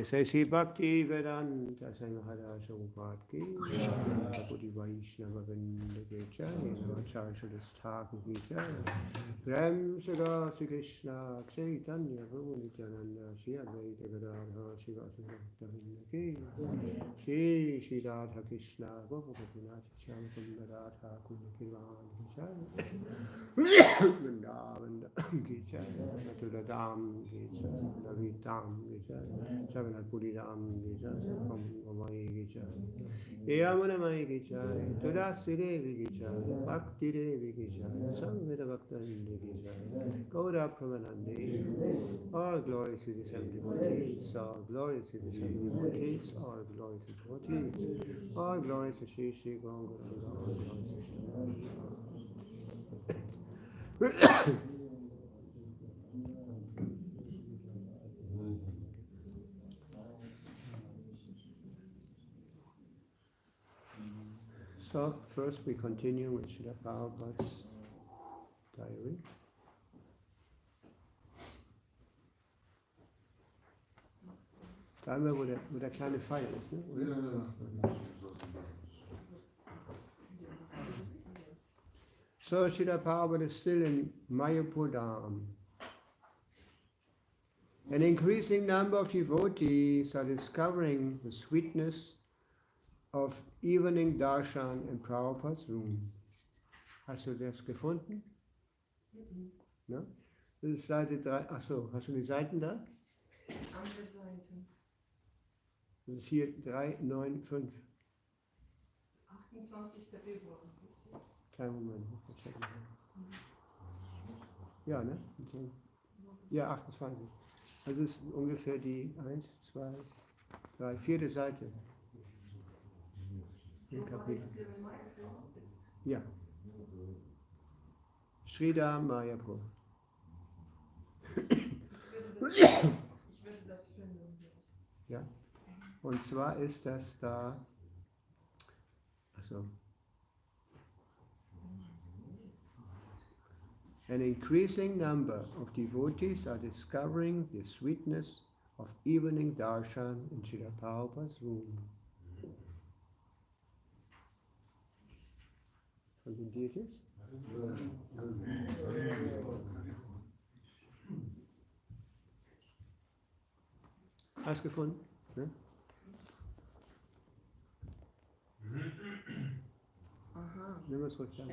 Sai Sri Bhakti Vedanta Sai Maharaj Prabhupada ki Jai, Buddhi Vaishnava Vrinda ki Jai, Namacharya Thakur ki Jai, Prem Sada Sri Krishna Chaitanya Prabhu Nityananda Shri Advaita Gadadhara Shri Vasudeva ki Shri Shri Radha Krishna Gopakapinath Shyam Sundara Thakur Kirvan ki Jai, Vrindavan ki Jai, Mathura Dham ki Jai, Navitam ki Jai, Jagannath Puri Dham ki Jai, Kamai ki Jai, Yamunamai ki Jai, Tudasi Devi ki Jai, Bhakti Devi ki Jai, Samveda Bhaktarinde ki Jai, Gauda Pramanande, all glories to the seven devotees, all glories to the seven devotees, all glories to the devotees, all glories to Shri Shri Gaura, all glories to Shri. So first we continue with Srila Prabhupada's diary. Da haben wir, wo der kleine Pfeil ist, ne? So Srila Prabhupada is still in Mayapur Dham. An increasing number of devotees are discovering the sweetness of evening darshan in Prabhupada's room. Hast du das gefunden? No? Das ist Seite 3. Achso, hast du die Seiten da? Andere Seite. Das ist hier 3, 9, 5. 28. Februar. Kleinen Moment. Ja, ne? Ja, 28. Also ist ungefähr die 1, 2, 3, 4. Seite. Ja. Sridhar Mayapur. Ich würde das finden. Ja. Und zwar ist das da. Also. An increasing number of devotees are discovering the sweetness of evening darshan in Srila Prabhupada's room. Von den Deities? Hast du gefunden? Ne? Aha. Nimm es ruhig an.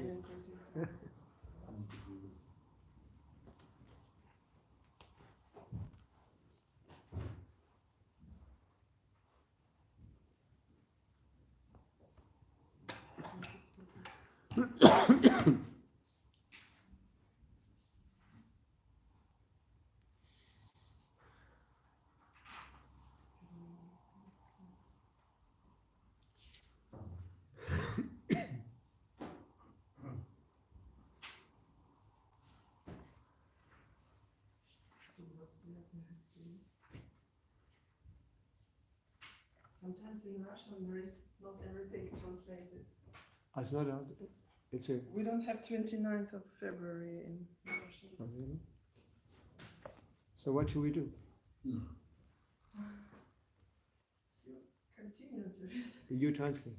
Sometimes in Russian there is not everything translated. It's a. We don't have 29th of February in Russian. Oh, really? So what should we do? Continue to read. You translate.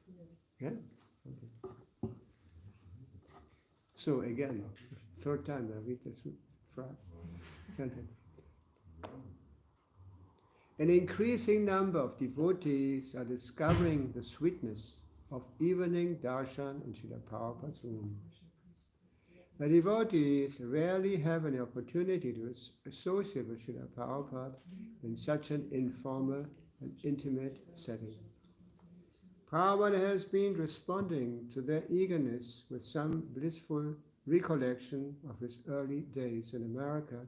Yes. Yeah? Okay. So again, third time I read this sentence. An increasing number of devotees are discovering the sweetness of evening darshan in Srila Prabhupada's room. The devotees rarely have an opportunity to associate with Srila Prabhupada in such an informal and intimate setting. Prabhupada has been responding to their eagerness with some blissful recollection of his early days in America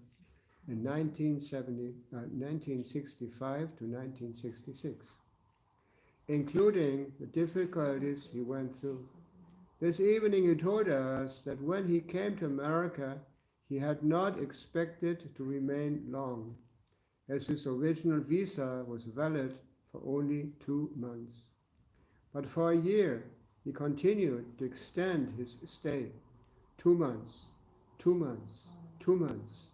in 1965 to 1966, including the difficulties he went through. This evening he told us that when he came to America, he had not expected to remain long, as his original visa was valid for only 2 months. But for a year, he continued to extend his stay, 2 months, 2 months, 2 months,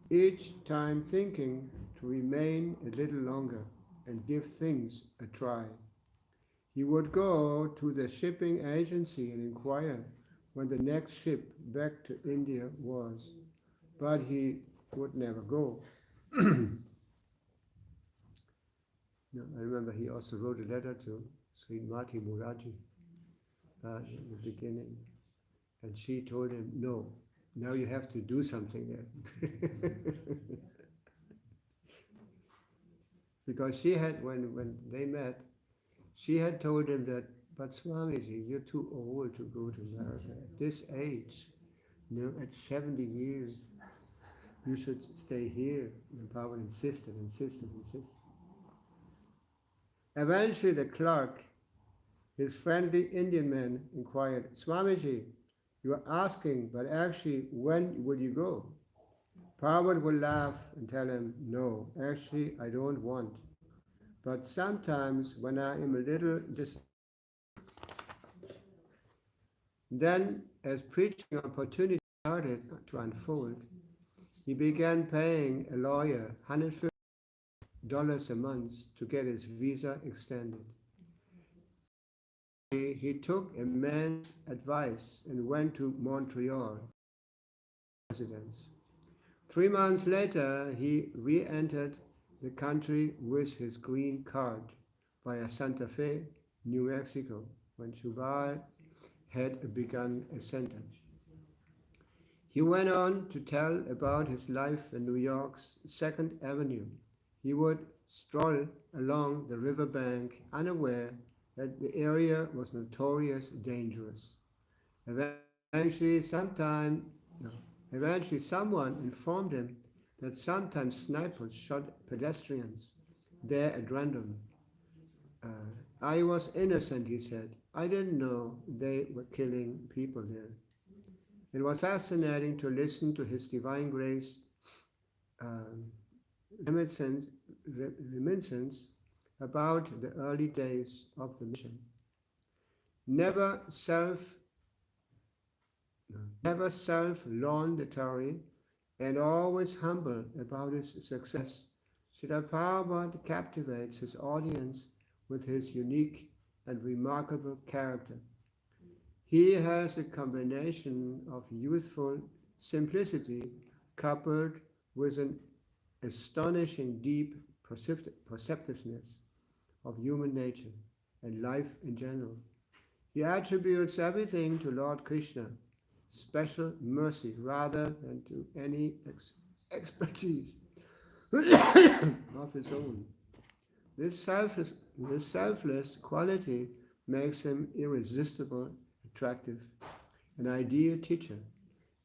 each time thinking to to remain a little longer and give things a try. He would go to the shipping agency and inquire when the next ship back to India was, but he would never go. No, I remember he also wrote a letter to Srimati Muraji in the beginning, and she told him, no, now you have to do something there. Because she had, when they met, she had told him that, but Swamiji, you're too old to go to America. At this age, at 70 years, you should stay here. And Prabhupada insisted. Eventually the clerk, his friendly Indian man, inquired, Swamiji, you are asking, but actually, when will you go? Prabhupada would laugh and tell him, no, actually, I don't want. But sometimes when I am a little Then, as preaching opportunity started to unfold, he began paying a lawyer $150 a month to get his visa extended. He took a man's advice and went to Montreal residence. 3 months later, he re-entered the country with his green card via Santa Fe, New Mexico, when Shubal had begun a sentence. He went on to tell about his life in New York's 2nd Avenue. He would stroll along the riverbank, unaware that the area was notoriously dangerous. Eventually, someone informed him that sometimes snipers shot pedestrians there at random. I was innocent, he said. I didn't know they were killing people there. It was fascinating to listen to his divine grace reminiscence about the early days of the mission. Never self-laudatory and always humble about his success, Srila Prabhupada captivates his audience with his unique and remarkable character. He has a combination of youthful simplicity coupled with an astonishing deep perceptiveness of human nature and life in general. He attributes everything to Lord Krishna, special mercy rather than to any expertise of his own. This selfless quality makes him irresistible, attractive, an ideal teacher,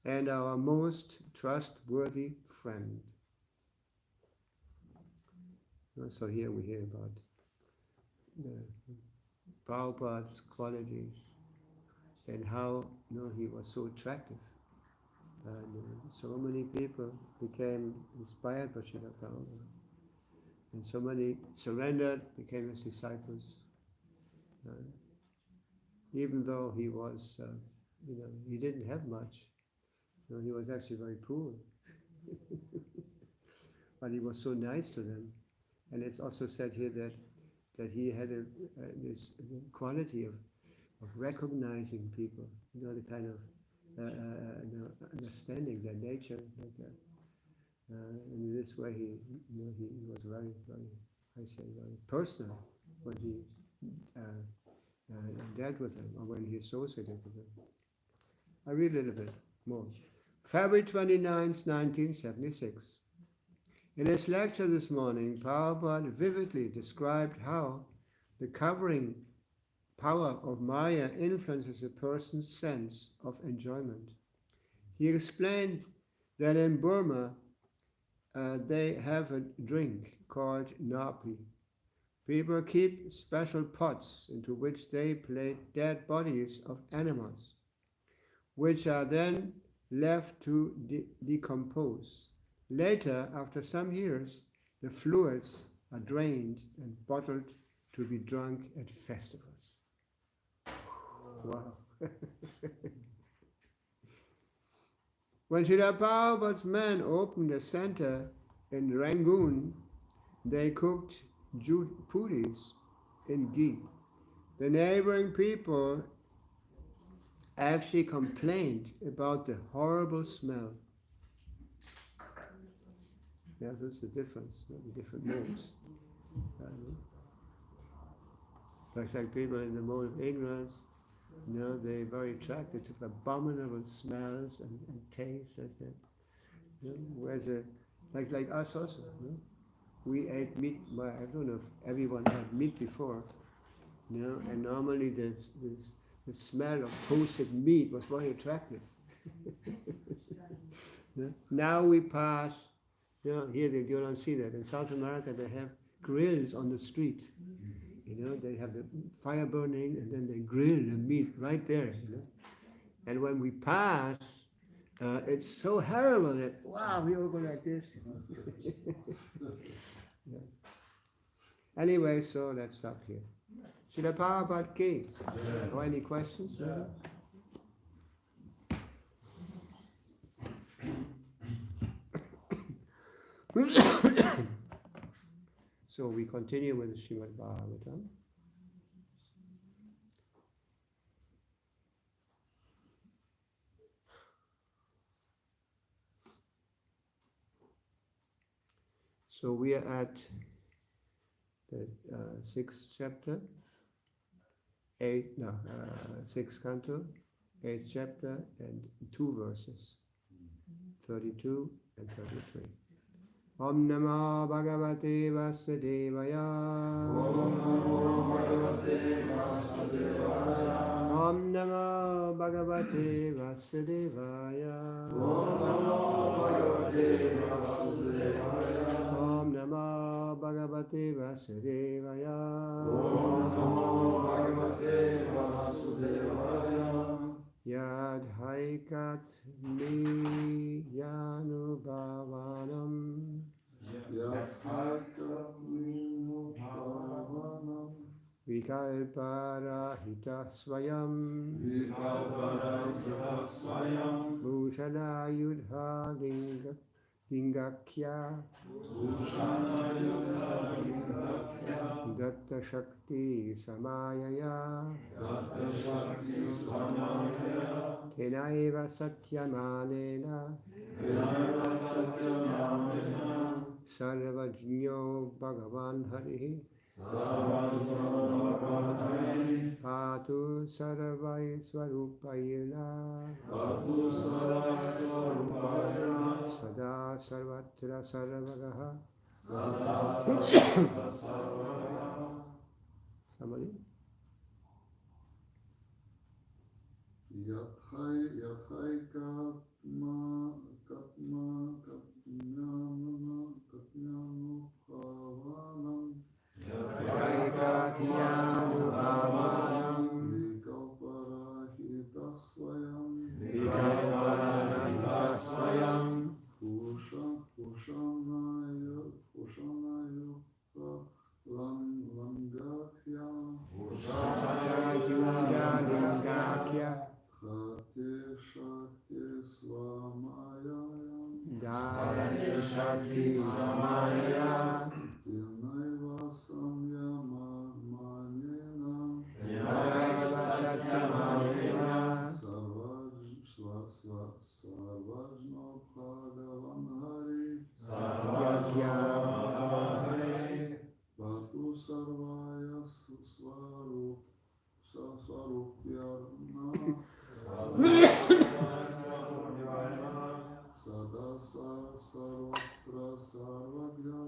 and our most trustworthy friend. So here we hear about Prabhupada's qualities and how he was so attractive. And so many people became inspired by Srila Prabhupada. And so many surrendered, became his disciples. Even though he was, he didn't have much. He was actually very poor. But he was so nice to them. And it's also said here that he had this quality of recognizing people, the kind of understanding their nature like that. And in this way, he was very, very personal when he dealt with them or when he associated with them. I read a little bit more. February 29th, 1976. In his lecture this morning, Prabhupada vividly described how the covering power of Maya influences a person's sense of enjoyment. He explained that in Burma, they have a drink called napi. People keep special pots into which they place dead bodies of animals, which are then left to decompose. Later, after some years, the fluids are drained and bottled to be drunk at festivals. Wow. When Srila Prabhupada's men opened a center in Rangoon they cooked puris in ghee. The neighboring people actually complained about the horrible smell. Yeah, that's the difference, the different modes. Like people in the mode of ignorance, they're very attracted to abominable smells and tastes, as that. Whereas, like us also, we ate meat. Well, I don't know if everyone had meat before, and normally the smell of toasted meat was very attractive. Now we pass, here you don't see that. In South America they have grills on the street. They have the fire burning and then they grill the meat right there. And when we pass, it's so horrible that, wow, we all go like this. Yeah. Anyway, so let's stop here. Srila Bhakti. Or any questions? Yeah. So we continue with the Srimad Bhagavatam. So we are at the 6th chapter, 6th canto, 8th chapter, and 2 verses, 32 and 33. Om Namo Bhagavate Vasudevaya. Om Namo Bhagavate Vasudevaya. Om Namo Bhagavate Vasudevaya. Om Namo Bhagavate Vasudevaya. Om Namo Bhagavate Vasudevaya. Om Namo Bhagavate Vasudevaya. Yadhaikat mi yanubhavanam. Vikalparahita swayam. Bhusana yudha lingakya. Datta Shakti Samayaya. Tenaiva Satyamanena. Sarvajño Bhagavan Harihi. Patu Sarvai Swarupayana. Sada Sarvatra Sarvagaha. Somebody? Yathai Katma Bhavanam. Vikalparahita swayam. Lingakya. Dhati Shakti Samaya. Tinaiva Satyamanena. Sarvajno Bhagavan Hari. Bhatu Sarvaya Svarupyarna. Sada Sarvatra Sarvagya.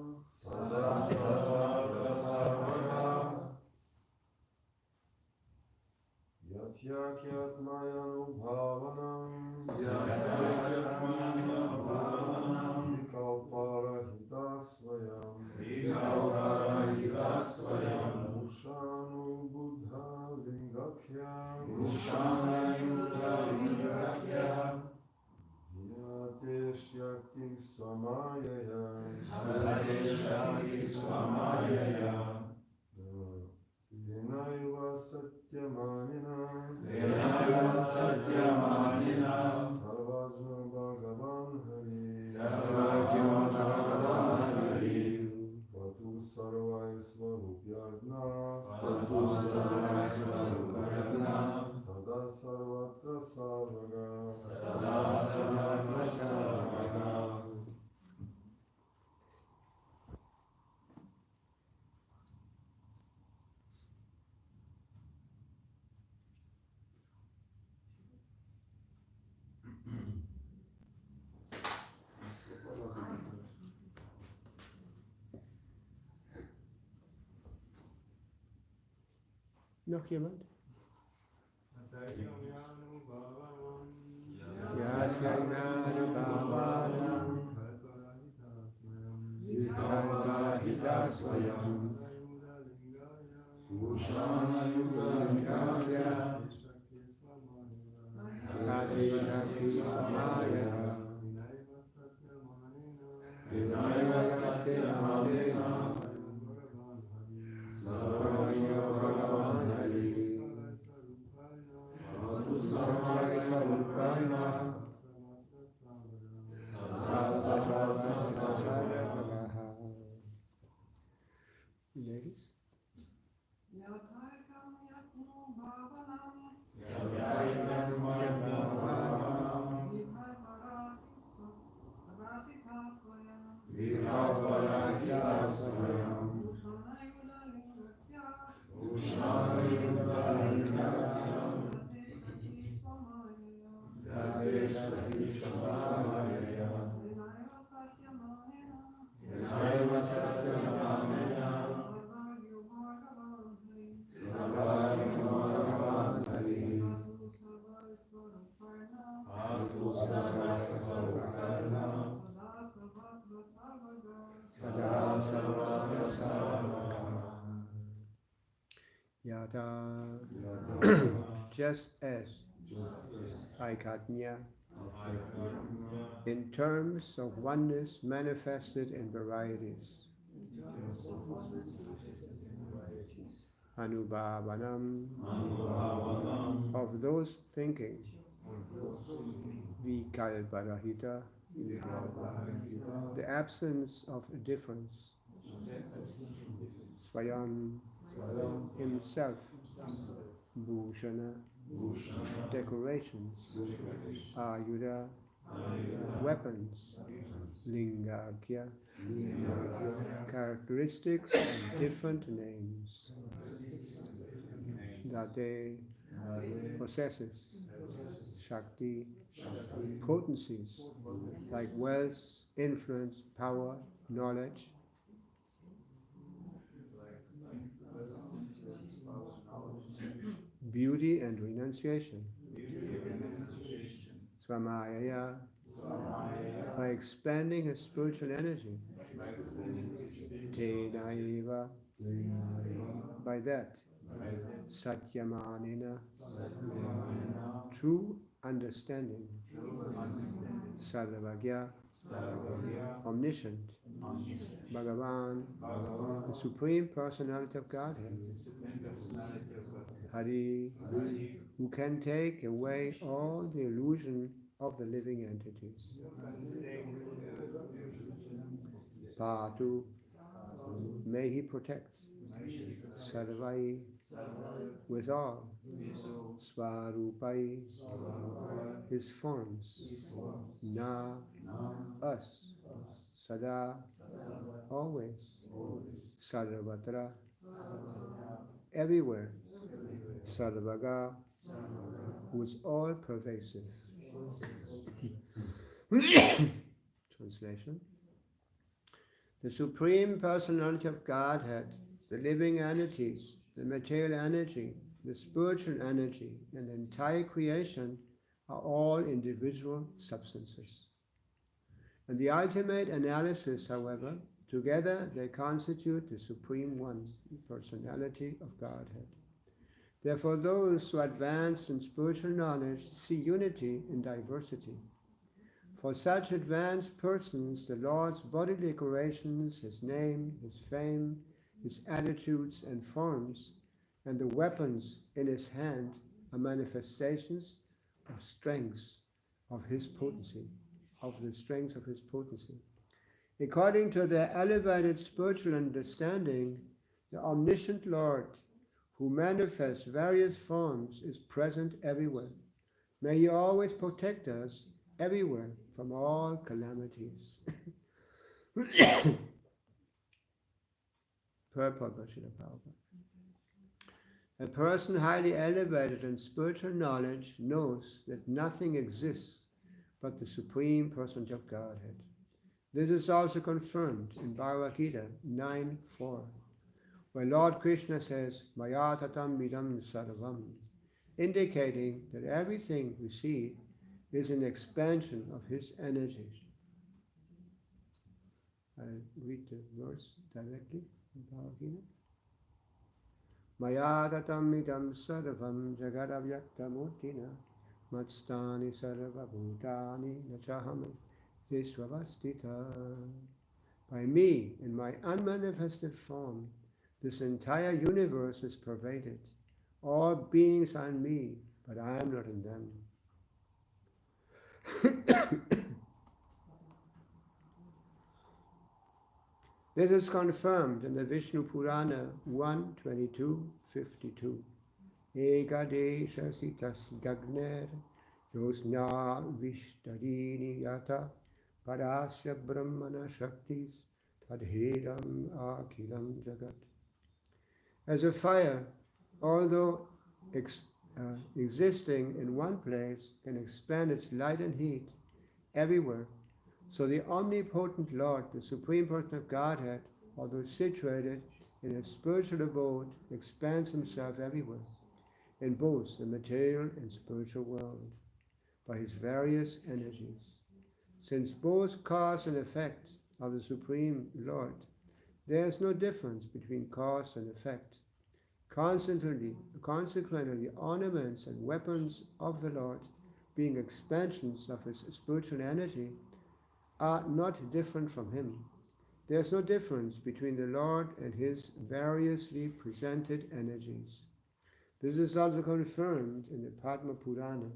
Yathyakyatmayanubhavanam. Vikalparahita swayam. Bhushanu Buddha Lingakya. Yate Shakti Swamayaya. Yenaiva Satyamanina. Sarvajno Bhagavan Hari. Vatu Sada sarvatra sarvaga. Noch jemand? Ladies? Yada, just as Aikatnya, in terms of oneness manifested in varieties, Anubhavanam, of those thinking, Vikalparahita, the absence of a difference, Swayam, himself, Bhusana, decorations, Ayuda, weapons, Lingakya, characteristics and different names that they possesses, Shakti, potencies like wealth, influence, power, knowledge, beauty and renunciation. Swamayaya, by expanding his spiritual energy. Tenaiva, by that. Satyamanena, true understanding. Sarvagya, omniscient. Bhagavan, the Supreme Personality of Godhead. Hari, who can take away all the illusion of the living entities. Patu, may he protect. Sarvai, with all. Svarupai, his forms. Na, us. Sada, always. Sarvatra, everywhere. Sarvaga, who is all pervasive. Translation. The Supreme Personality of Godhead, the living entities, the material energy, the spiritual energy, and the entire creation are all individual substances. In the ultimate analysis, however, together they constitute the Supreme One, the Personality of Godhead. Therefore, those who advance in spiritual knowledge see unity in diversity. For such advanced persons, the Lord's body decorations, his name, his fame, his attitudes and forms, and the weapons in his hand are manifestations of strengths of his potency, of the strength of his potency. According to their elevated spiritual understanding, the omniscient Lord, who manifests various forms, is present everywhere. May He always protect us everywhere from all calamities. Purport by Srila Prabhupada. A person highly elevated in spiritual knowledge knows that nothing exists but the Supreme Personality of Godhead. This is also confirmed in Bhagavad Gita 9:4, where Lord Krishna says, Maya tatam vidam sarvam, indicating that everything we see is an expansion of His energy. I read the verse directly in Bhagavad Gita. Maya tatam idam sarvam jagadavyaktamurtina matstani sarva bhutani nachaham dishvavastita. By me, in my unmanifested form, this entire universe is pervaded. All beings are in me, but I am not in them. This is confirmed in the Vishnu Purana 1:22-52. Ekadesha sitas gagner yosna vishtarini yata parasya brahmana shaktis tadhedam akilam jagat. As a fire, although existing in one place, can expand its light and heat everywhere, so the omnipotent Lord, the Supreme Person of Godhead, although situated in a spiritual abode, expands Himself everywhere, in both the material and spiritual world, by His various energies. Since both cause and effect are the Supreme Lord, there is no difference between cause and effect. Consequently, the ornaments and weapons of the Lord, being expansions of His spiritual energy, are not different from Him. There is no difference between the Lord and His variously presented energies. This is also confirmed in the Padma Purana.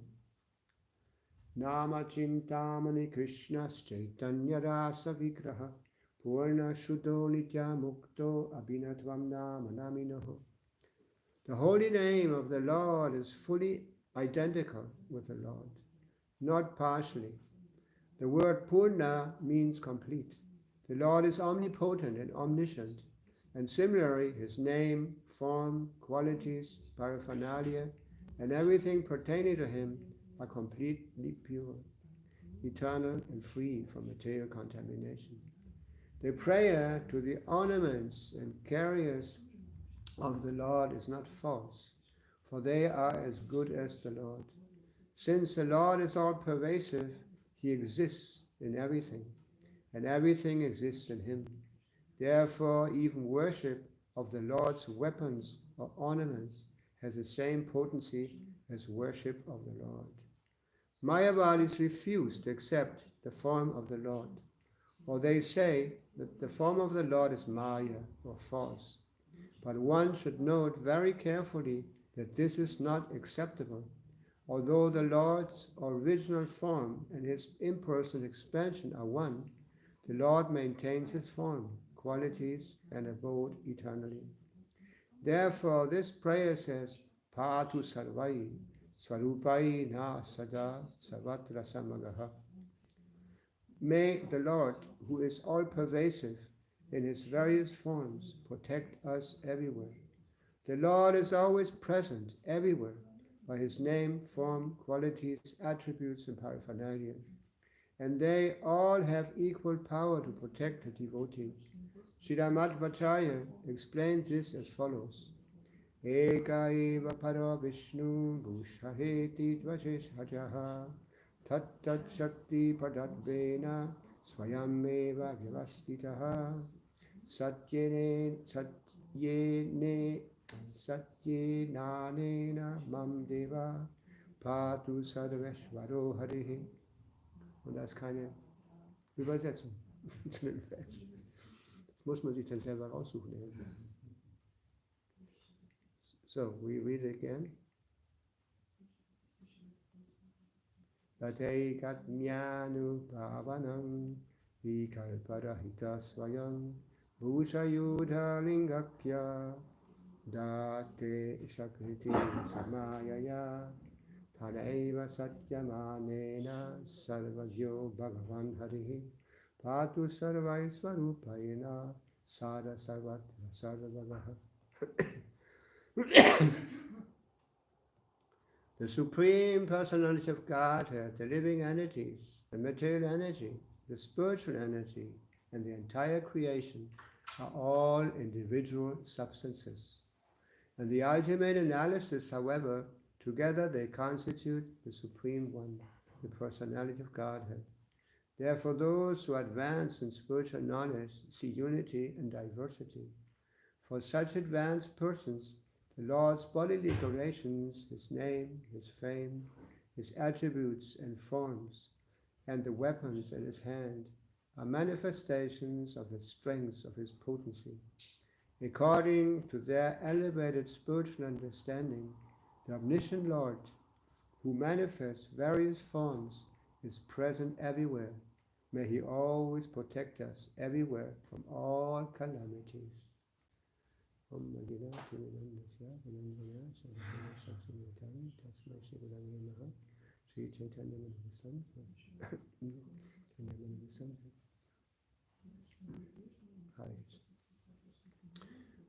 Nama Chintamani Krishnas Chaitanya Rasa Vigraha Purna Shuddho Nitya Mukto Abhinatvam Nama Naminaho. The holy name of the Lord is fully identical with the Lord, not partially. The word Purna means complete. The Lord is omnipotent and omniscient, and similarly His name, form, qualities, paraphernalia, and everything pertaining to Him are completely pure, eternal, and free from material contamination. The prayer to the ornaments and carriers of the Lord is not false, for they are as good as the Lord. Since the Lord is all-pervasive, He exists in everything, and everything exists in Him. Therefore, even worship of the Lord's weapons or ornaments has the same potency as worship of the Lord. Mayavadis refuse to accept the form of the Lord, or they say that the form of the Lord is Maya, or false. But one should note very carefully that this is not acceptable. Although the Lord's original form and His impersonal expansion are one, the Lord maintains His form, qualities, and abode eternally. Therefore, this prayer says, Patu Sarvai, Swarupai Na Sada Savatra Samagaha. May the Lord, who is all-pervasive in His various forms, protect us everywhere. The Lord is always present everywhere by His name, form, qualities, attributes, and paraphernalia, and they all have equal power to protect the devotee. Srila Madhvacharya explains this as follows. Eka eva para Vishnu bhushaheti dvajeshajaha tat shakti padadvena swayameva vyavastitaha satyenanena mam deva patu sarveshvaro harihi. Und das ist keine Übersetzung zu dem Vers. Das muss man sich dann selber raussuchen. So, we read it again. Tateigatmyanu pavanam vikalparahita swayam bhushayudha lingakya Date Shakriti Samayaya Tadaiva Satyamanena Sarvagyo Bhagavan Harihi Patu Sarvaisvarupayena Sada Sarvatra Sarvagaha. The Supreme Personality of Godhead, the living entities, the material energy, the spiritual energy, and the entire creation are all individual substances. And the ultimate analysis, however, together they constitute the Supreme One, the Personality of Godhead. Therefore, those who advance in spiritual knowledge see unity and diversity. For such advanced persons, the Lord's bodily decorations, His name, His fame, His attributes and forms, and the weapons in His hand are manifestations of the strength of His potency. According to their elevated spiritual understanding, the omniscient Lord, who manifests various forms, is present everywhere. May He always protect us everywhere from all calamities.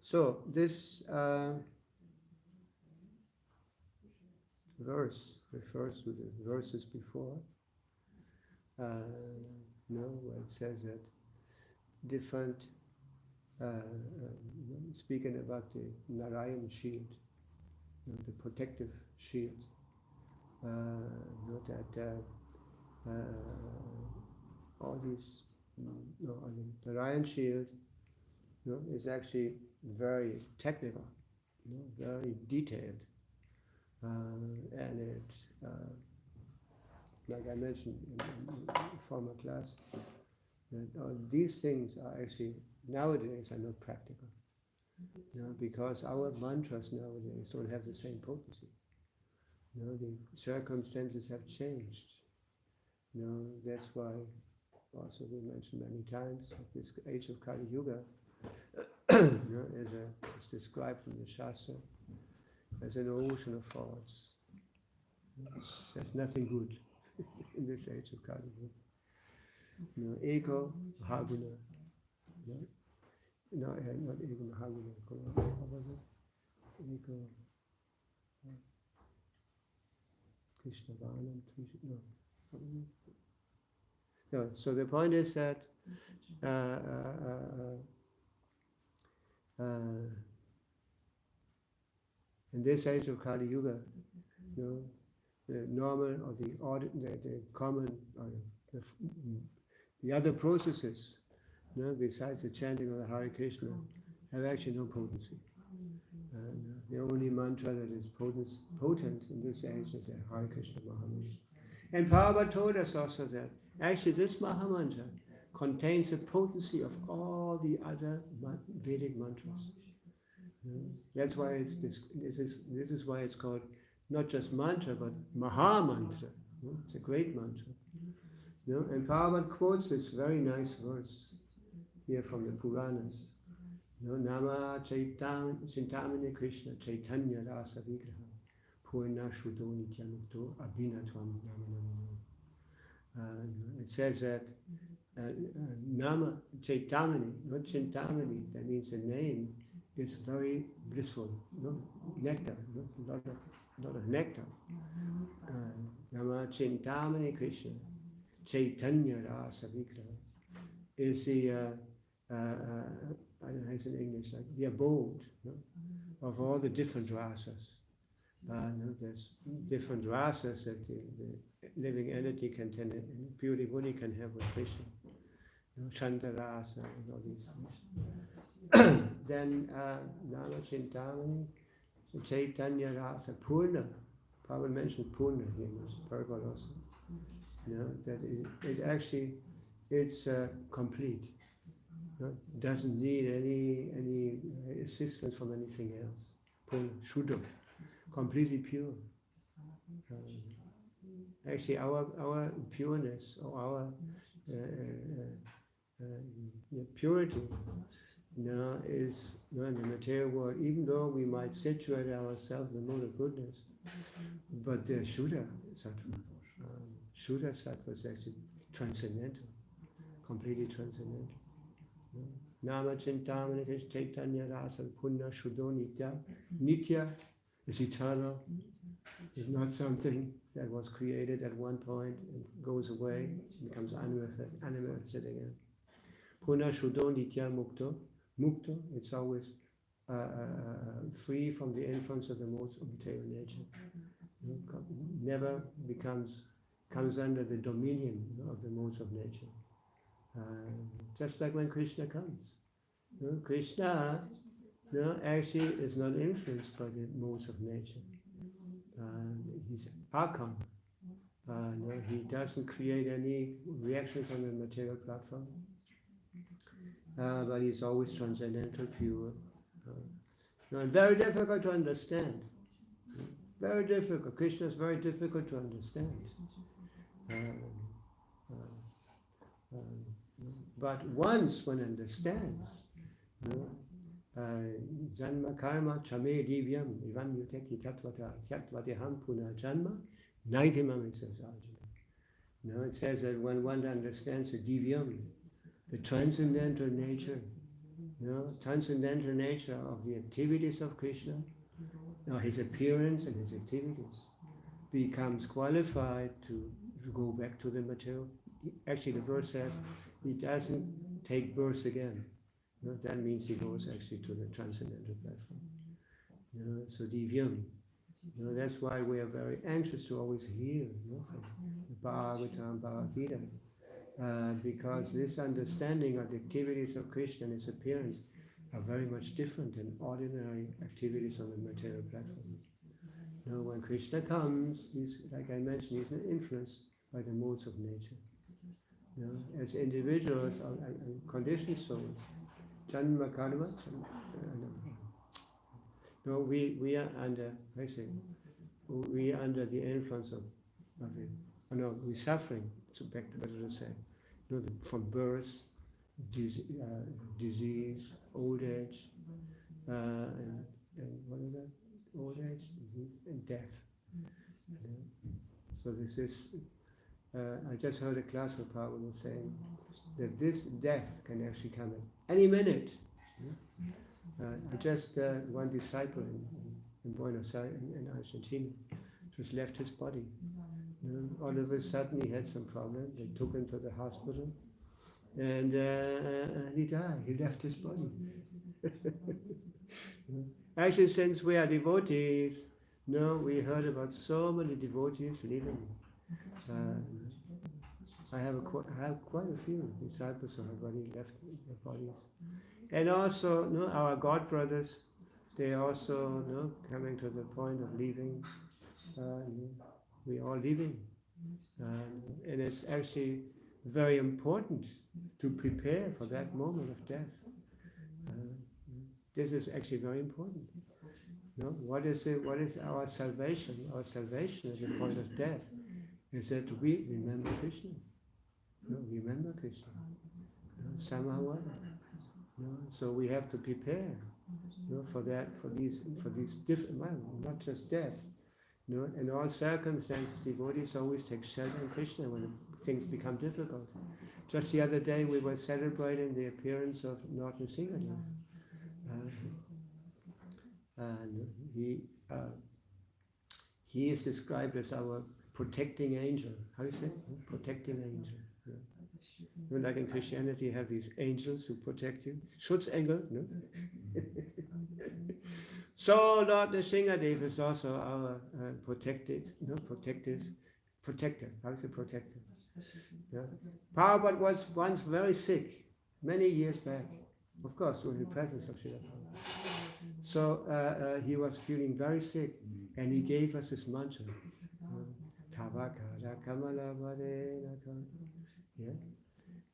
So this verse refers to the verses before, where it says that different, speaking about the Narayan shield, the protective shield, all these, the Narayan shield, is actually very technical, very detailed, and it, like I mentioned in former class, that these things are actually nowadays are not practical, because our mantras nowadays don't have the same potency. The circumstances have changed. That's why also we mentioned many times that this age of Kali Yuga is described in the Shastra as an ocean of faults. There's nothing good in this age of Kali Yuga. Ego Mahaguna. Not Ego Mahaguna. What was it? Ego Krishna Vanam. No. So the point is that in this age of Kali Yuga, the normal or the common or the other processes, besides the chanting of the Hare Krishna, have actually no potency. The only mantra that is potent in this age is the Hare Krishna Mahamantra. And Prabhupada told us also that actually this Mahamantra contains the potency of all the other Vedic mantras. That's why this is why it's called not just mantra but Maha Mantra. It's a great mantra. And Prabhupada quotes this very nice verse here from the Puranas. Nama Chintamani Krishna Chaitanya Rasa Vigraha Purna Shuddho Nityanukto Abhinatvam Nama. It says that Nama Chaitamani, not Chintamani, that means the name is very blissful, nectar, a lot of nectar. Nama Chintamani Krishna Chaitanya Rasa Vigraha is the I don't know how it's in English, like the abode of all the different rasas. There's different rasas that the living entity can tend, pure devotee can have with Krishna. Shanta rasa and all these. Then Nama Chintamani, Chaitanya rasa, Purna. Prabhupada mentioned Purna here in this Prabhupada also. That it actually, it's complete. Doesn't need any assistance from anything else. Purna, Shuddha, completely pure. Actually, our pureness or our purity is in the material world, even though we might situate ourselves in the mode of goodness, but the Shuddha Sattva. Shuddha Sattva is actually transcendental, completely transcendental. Nama Chintamani Chaitanya Rasa Punna Shuddho Nitya. Nitya is eternal, is not something that was created at one point and goes away, becomes animated again. Punna Shuddho Nitya Mukto. Mukto, it's always free from the influence of the modes of material nature. Never comes under the dominion of the modes of nature. Just like when Krishna comes. Krishna actually is not influenced by the modes of nature. He's Akam. He doesn't create any reactions on the material platform. But he's always transcendental, pure. And very difficult to understand. Very difficult. Krishna is very difficult to understand. But once one understands, Janma karma chame divyam evam yuteki tatvateham puna janma naitimam Arjuna. It says that when one understands the divyam, the transcendental nature, transcendental nature of the activities of Krishna, his appearance and his activities, becomes qualified to go back to the material. Actually, the verse says he doesn't take birth again. That means he goes actually to the transcendental platform. So divyam. That's why we are very anxious to always hear from the Bhagavatam, Bhagavad Gita. Because this understanding of the activities of Krishna and his appearance are very much different than ordinary activities on the material platform. When Krishna comes, he's, like I mentioned, he's influenced by the modes of nature. As individuals, conditioned souls, Janma Karma, we are under, we are under the influence of we're suffering, so better to say, from birth, disease, old age, and what is that? Old age, disease, and death. So this is, I just heard a class where Prabhupada was saying that this death can actually come at any minute. One disciple in Buenos Aires, in Argentina, just left his body. All of a sudden he had some problem. They took him to the hospital, and he died. He left his body. Actually, since we are devotees, we heard about so many devotees leaving. I have quite a few disciples who have already left their bodies. And also, our God brothers, they also coming to the point of leaving. We are all leaving. And it's actually very important to prepare for that moment of death. This is actually very important. What is our salvation? Our salvation at the point of death is that we remember Krishna. Remember Krishna. Somehow. So we have to prepare for that, for these different, not just death. In all circumstances, devotees always take shelter in Krishna when things become difficult. Just the other day, we were celebrating the appearance of Lord Nrsimha. And he is described as our protecting angel. How do you say? Protecting angel. Like in Christianity, you have these angels who protect you. Schutzengel, no? So Lord Nrsimhadev is also our protector. How is it protector? Prabhupada was once very sick, many years back. Of course, during the presence of Srila Prabhupada. So he was feeling very sick, and he gave us this mantra. Yeah.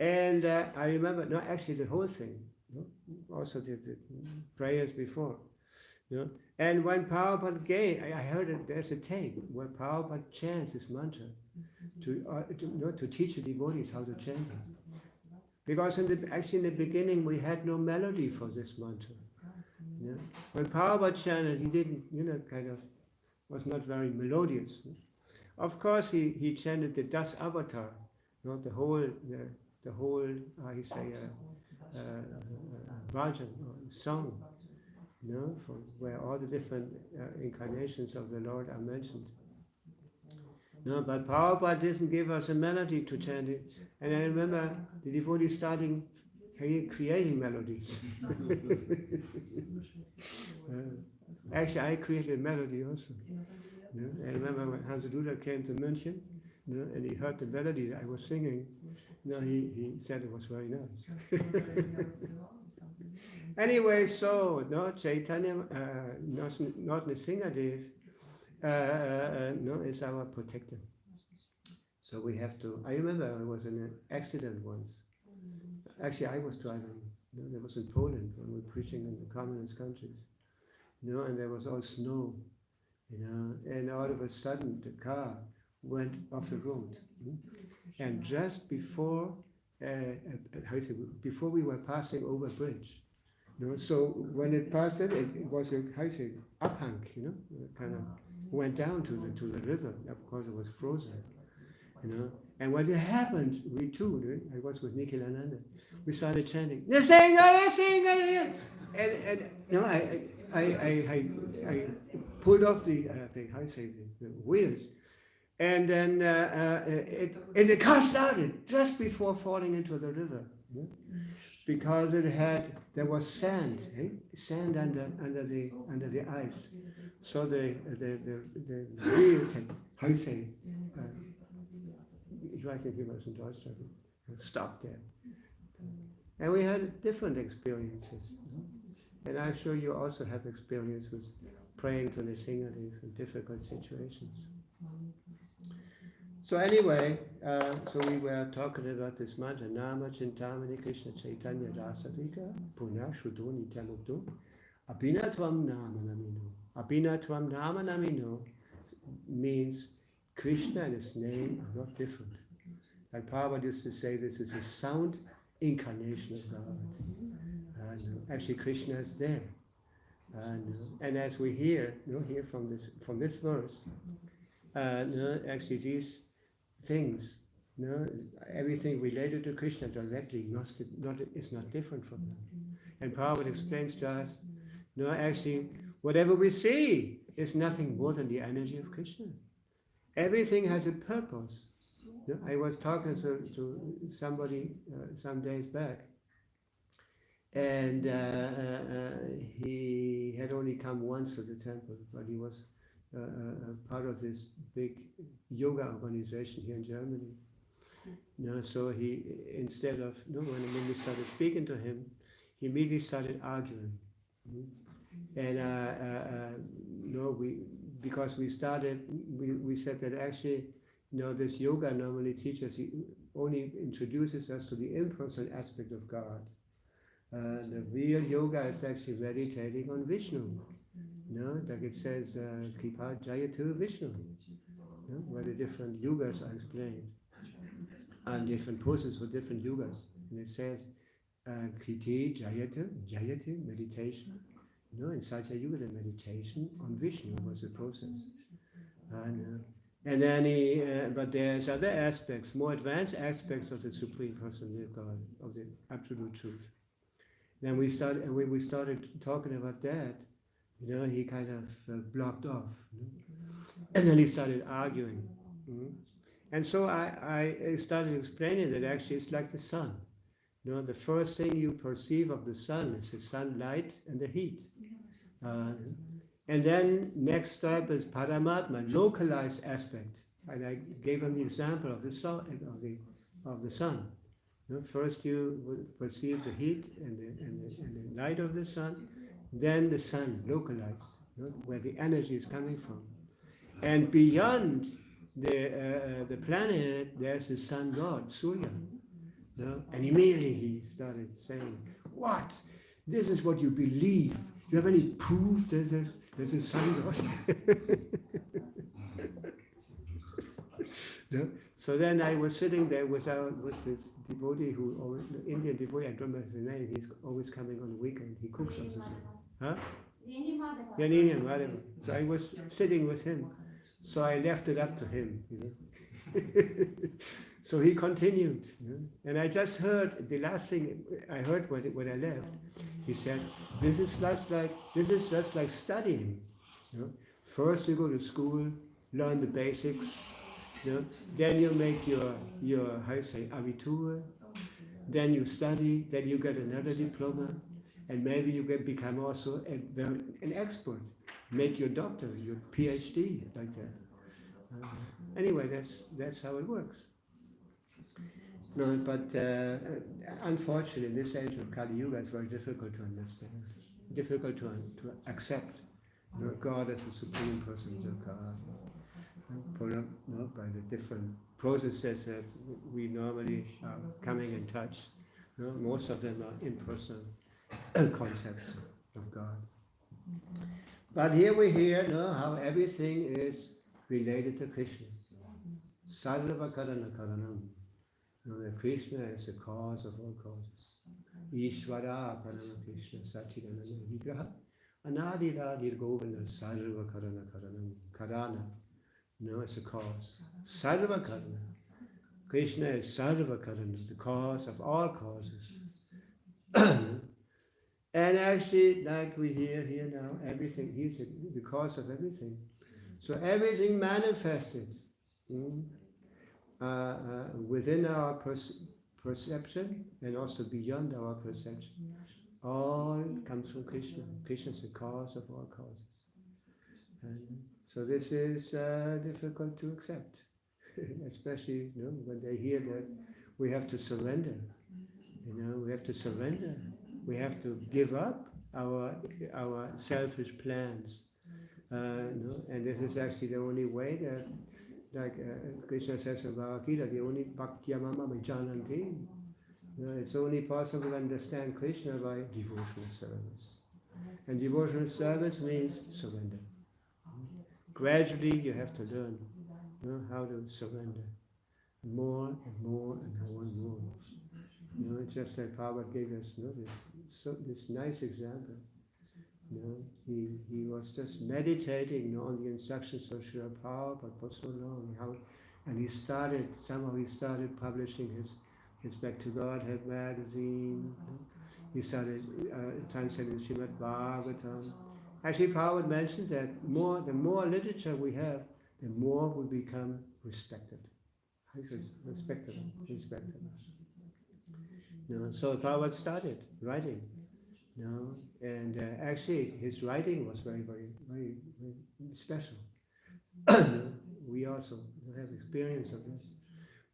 And I remember, actually the whole thing, also the prayers before. And when Prabhupada gave, I heard it, there's a tape where Prabhupada chants this mantra to teach the devotees how to chant it. Because actually in the beginning we had no melody for this mantra. When Prabhupada chanted, he didn't, kind of was not very melodious. Of course, he chanted the Das Avatar, the whole, how you say, bhajan or song, from where all the different incarnations of the Lord are mentioned. No, but Prabhupada didn't give us a melody to chant it. And I remember the devotees starting creating melodies. Actually, I created a melody also. I remember when Hans Duda came to München, and he heard the melody that I was singing. He said it was very nice. Anyway, so Chaitanya, not Nrsingadev, is our protector. So we have to. I remember I was in an accident once. Actually, I was driving. That was in Poland when we were preaching in the communist countries. And there was all snow. And all of a sudden the car went off the road. And just before, before we were passing over a bridge. So when it passed it was a uphang, kind of went down to the river. Of course, it was frozen. And when it happened, we too, I was with Nikhilananda, we started chanting, the singer, and I pulled off the wheels, and then and the car started just before falling into the river, because there was sand under the ice, so the wheels had ich weiß nicht, wie man es in Deutsch sagt, stopped there. And we had different experiences. And I'm sure you also have experience with praying to the Nrsingadev in difficult situations. So anyway, so we were talking about this mantra, Nama Chintamani Krishna Chaitanya Rasavika, Puna Shrudoni Tamukdo, Abhinatvam Nama Namino. Abhinatvam Nama Namino means Krishna and his name are not different. Like Prabhupada used to say, this is a sound incarnation of God. Actually, Krishna is there. And as we hear from this verse, actually these things, everything related to Krishna directly is not different from them. And Prabhupada explains to us, actually, whatever we see is nothing more than the energy of Krishna. Everything has a purpose. I was talking to somebody some days back, and he had only come once to the temple, but he was part of this big yoga organization here in Germany. So he, instead of, when we started speaking to him, he immediately started arguing. And because we started, we said that actually, this yoga normally teaches, only introduces us to the impersonal aspect of God. The real yoga is actually meditating on Vishnu. Like it says, Kripa Jayatu Vishnu, where the different yugas are explained, and different poses for different yugas. And it says, Kriti Jayati, meditation. In Satya Yuga, the meditation on Vishnu was a process. And then but there's other aspects, more advanced aspects of the Supreme Personality of God, of the Absolute Truth. Then when we started talking about that, he kind of blocked off. And then he started arguing. And so I started explaining that actually it's like the sun. The first thing you perceive of the sun is the sunlight and the heat. And then next step is Paramatma, localized aspect. And I gave him the example of the sun. First you perceive the heat and the light of the sun, then the sun, localized, where the energy is coming from. And beyond the planet, there's the sun god, Surya. And immediately he started saying, what? This is what you believe. Do you have any proof there's a sun god? So then I was sitting there with this devotee the Indian devotee, I don't remember his name, he's always coming on the weekend, he cooks also. Huh? Yeah, Indian, whatever. So I was sitting with him, so I left it up to him, So he continued, and I just heard, the last thing I heard when I left, he said, this is just like studying. First you go to school, learn the basics, then you make your how you say, Abitur, then you study, then you get another diploma, and maybe you can become also an expert, make your doctor, your PhD, like that. Anyway, that's how it works. No, but unfortunately, in this age of Kali Yuga, it's very difficult to understand, difficult to accept God as the Supreme Person of God. By the different processes that we normally are coming in touch. Most of them are impersonal concepts of God. But here we hear how everything is related to Krishna. Sarva karana karanam. That Krishna is the cause of all causes. Ishvara parama Krishna Sachidananda Vigraha Anadiradir Govinda Sarva karana karanam. Karana. It's a cause. Sarva karana. Krishna is Sarva karana, the cause of all causes. And actually, like we hear here now, everything, he's the cause of everything. So everything manifested within our perception and also beyond our perception, all comes from Krishna. Krishna is the cause of all causes. So this is difficult to accept, especially when they hear that we have to surrender. We have to surrender. We have to give up our selfish plans. And this is actually the only way that, like Krishna says in Bhagavad Gita, the only Bhakti Mama Jananti. It's only possible to understand Krishna by devotional service. And devotional service means surrender. Gradually you have to learn how to surrender more and more and more and more. It's just like Prabhupada gave us this nice example. He was just meditating on the instructions of Srila Prabhupada for so long. And he started publishing his Back to Godhead magazine. He started translating Srimad Bhagavatam. Actually, Prabhupada mentions that the more literature we have, the more we become respected. Respectable. So Prabhupada started writing. And actually, his writing was very, very, very, very special. We also have experience of this.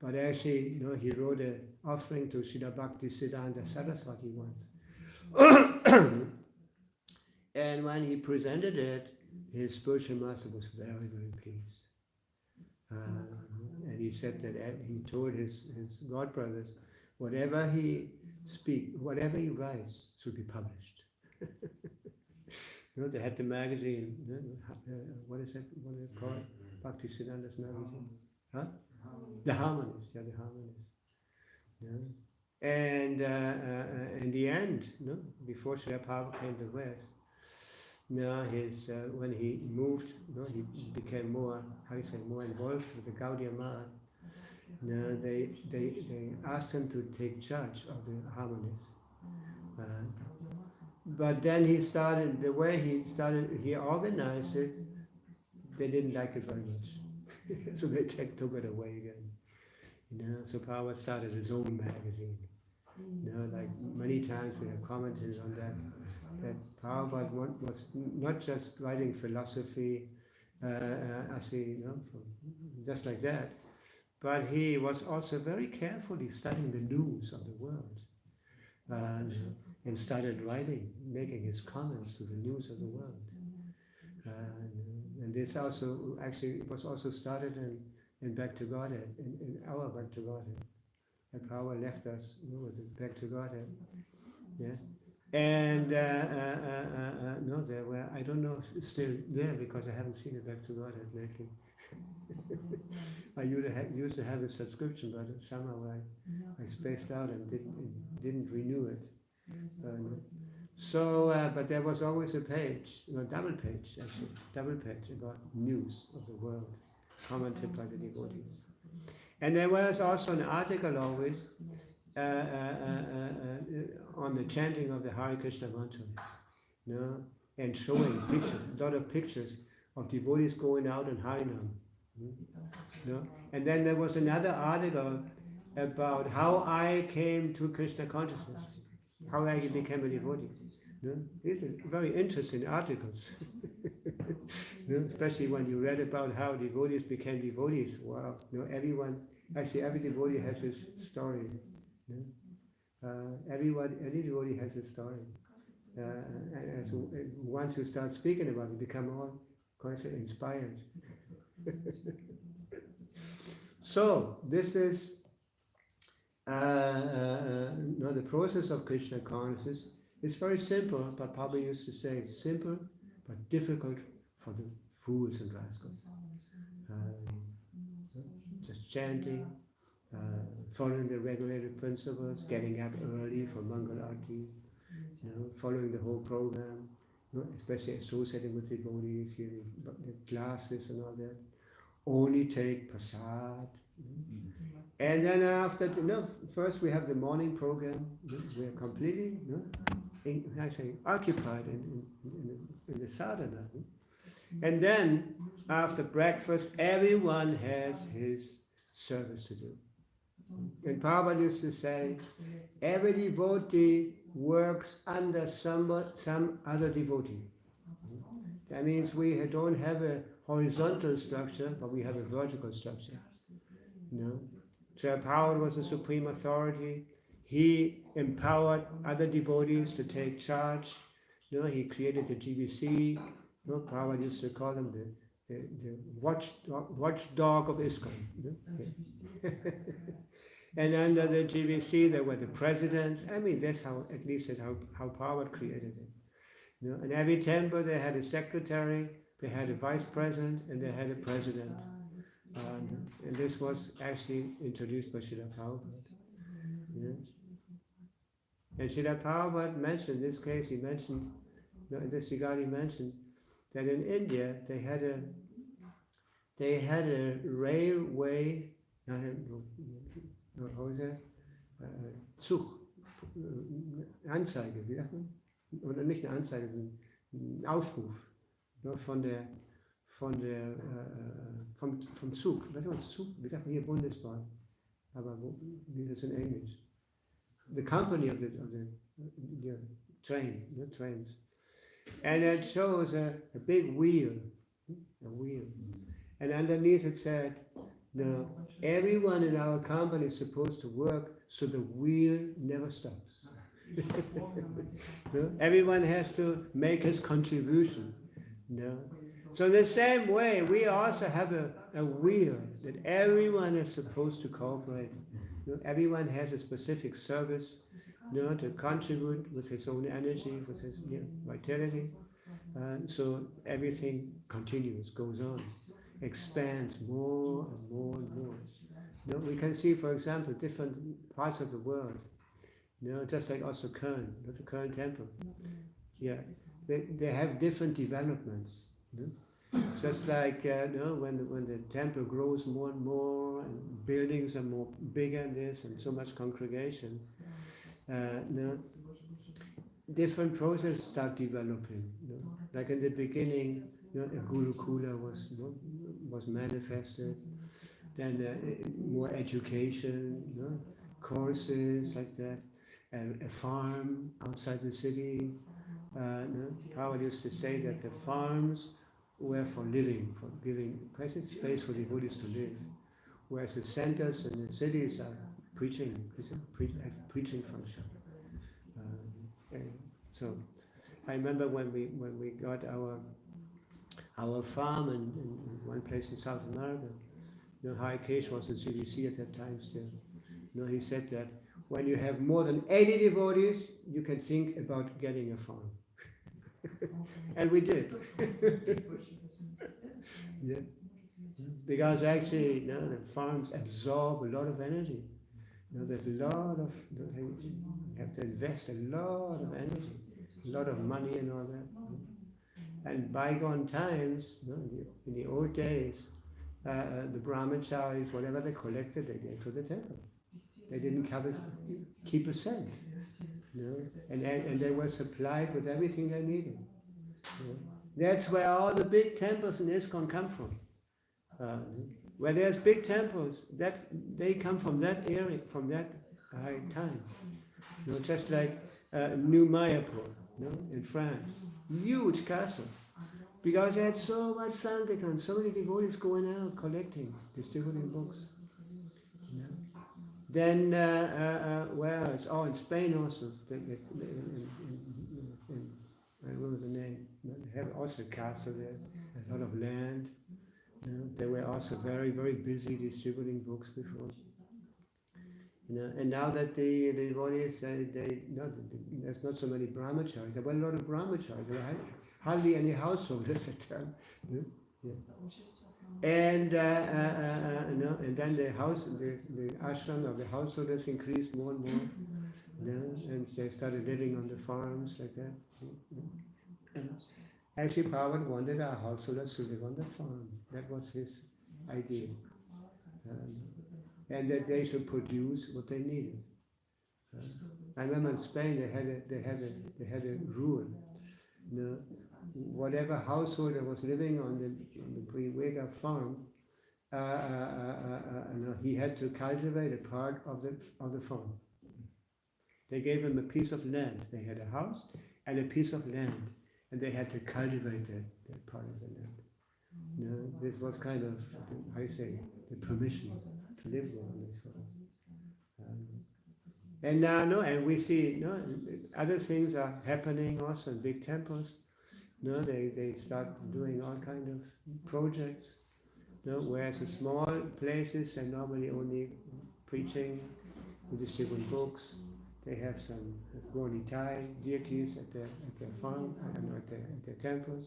But actually, he wrote an offering to Srila Bhakti Siddhanta Saraswati once. And when he presented it, his spiritual master was very, very pleased. And he said that he told his godbrothers, whatever he writes should be published. They had the magazine, what is it called? Bhakti Siddhanta's magazine. Huh? The Harmonies, the Harmonies. And in the end, before Srila Prabhupada came to the West, when he moved, he became more involved with the Gaudiya Math. They asked him to take charge of the Harmonies. But then he organized it, they didn't like it very much. So they took it away again. So Prabhupada started his own magazine. Like many times we have commented on that Prabhupada was not just writing philosophy, just like that, but he was also very carefully studying the news of the world, and started writing, making his comments to the news of the world. And this also actually was also started in Back to Godhead, in our Back to Godhead. That Prabhupada left us with the Back to Godhead. Yeah. And no, there were, I don't know if it's still there because I haven't seen it back to Godhead lately. I used to have a subscription, but somehow I spaced out and didn't renew it. But there was always a page, double page about news of the world, commented by the devotees. And there was also an article always on the chanting of the Hare Krishna mantra, and showing pictures, a lot of pictures of devotees going out in Harinam. And then there was another article about how I came to Krishna consciousness, how I became a devotee. These are very interesting articles, especially when you read about how devotees became devotees. Wow, every devotee has his story. Any devotee has his story. And once you start speaking about it, you become all quite inspired. So this is the process of Krishna consciousness. It's very simple, but Papa used to say it's simple but difficult for the fools and rascals. Just chanting, following the regulated principles, getting up early for Mangal Arati, following the whole program, especially associating with devotees, hearing the classes and all that. Only take prasad. And then after, first we have the morning program. We are completely, occupied in the sadhana. And then after breakfast, everyone has his service to do. And Prabhupada used to say, every devotee works under some other devotee. That means we don't have a horizontal structure, but we have a vertical structure. So Prabhupada was the supreme authority. He empowered other devotees to take charge. He created the GBC. Prabhupada used to call them the watchdog of ISKCON. And under the GBC there were the presidents. That's how, at least that's how Prabhupada created it. In every temple they had a secretary, they had a vice president, and they had a president. And this was actually introduced by Srila Prabhupada. And Srila Prabhupada mentioned, in this case he mentioned, in this regard he mentioned, that in India they had a railway, how is that? Zug, Anzeige, wie sagt man? Oder nicht eine Anzeige, sondern ein Aufruf vom Zug. Was ist Zug? Wie sagt man hier Bundesbahn? Aber wie ist das in Englisch? The company of the trains. And it shows a big wheel, and underneath it said, everyone in our company is supposed to work so the wheel never stops. Everyone has to make his contribution. So in the same way, we also have a wheel that everyone is supposed to cooperate. Everyone has a specific service, to contribute with his own energy, with his vitality. So everything continues, goes on, expands more and more and more. We can see, for example, different parts of the world. Just like also Köln, the Köln temple. They have different developments. Just like when the temple grows more and more, and buildings are more bigger and this, and so much congregation, different processes start developing. Like in the beginning, a Gurukula was manifested. Then more education, courses like that, a farm outside the city. Prabhupada used to say that the farms were for living, for giving present space for devotees to live, whereas the centers and the cities are preaching function. So I remember when we got our farm in one place in South America, Hare Krishna was the CDC at that time still. He said that when you have more than 80 devotees, you can think about getting a farm. And we did. Yeah. Because actually, the farms absorb a lot of energy. There's a lot of, you have to invest a lot of energy, a lot of money and all that. And bygone times, in the old days, the brahmacharis, whatever they collected, they gave to the temple. They didn't keep a cent. And they were supplied with everything they needed. That's where all the big temples in ISKCON come from. Where there's big temples, that they come from that area, from that time. Just like New Mayapur, in France, huge castle, because they had so much sankirtan, so many devotees going out collecting, distributing books. Then where else? Oh, in Spain also. I remember the name. They have also a castle there, a lot of land. They were also very, very busy distributing books before. And now that the devotees, there's not so many brahmacharis. There were a lot of brahmacharis. There were hardly any householders at the time. And and then the ashram of the householders increased more and more. And they started living on the farms like that. Actually, Prabhupada wanted our householders to live on the farm. That was his idea. And that they should produce what they needed. I remember in Spain they had a rule. Whatever householder was living on the Vega farm, he had to cultivate a part of the farm. They gave him a piece of land. They had a house and a piece of land, and they had to cultivate that part of the land. This was kind of, the permission to live there on this farm. And now, and we see, other things are happening also in big temples. They start doing all kind of projects. Whereas in small places, and normally only preaching, distributing books. They have some Gornitai deities at their farm, at their temples.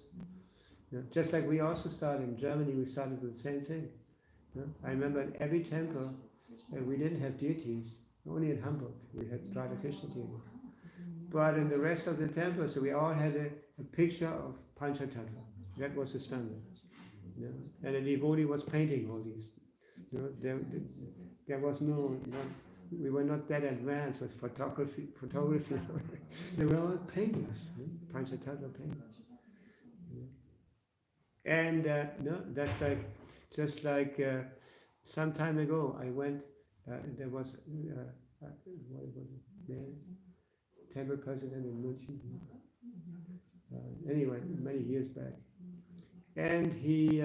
Just like we also started in Germany, we started with the same thing. I remember in every temple, we didn't have deities. Only in Hamburg we had Radha Krishna deities. But in the rest of the temples, we all had a picture of Panchatattva. That was the standard. And a devotee was painting all these. There was we were not that advanced with photography. They were all paintings, Panchatattva paintings. And that's just like some time ago I went, there was, what was it, temple president in München. Anyway, many years back. And he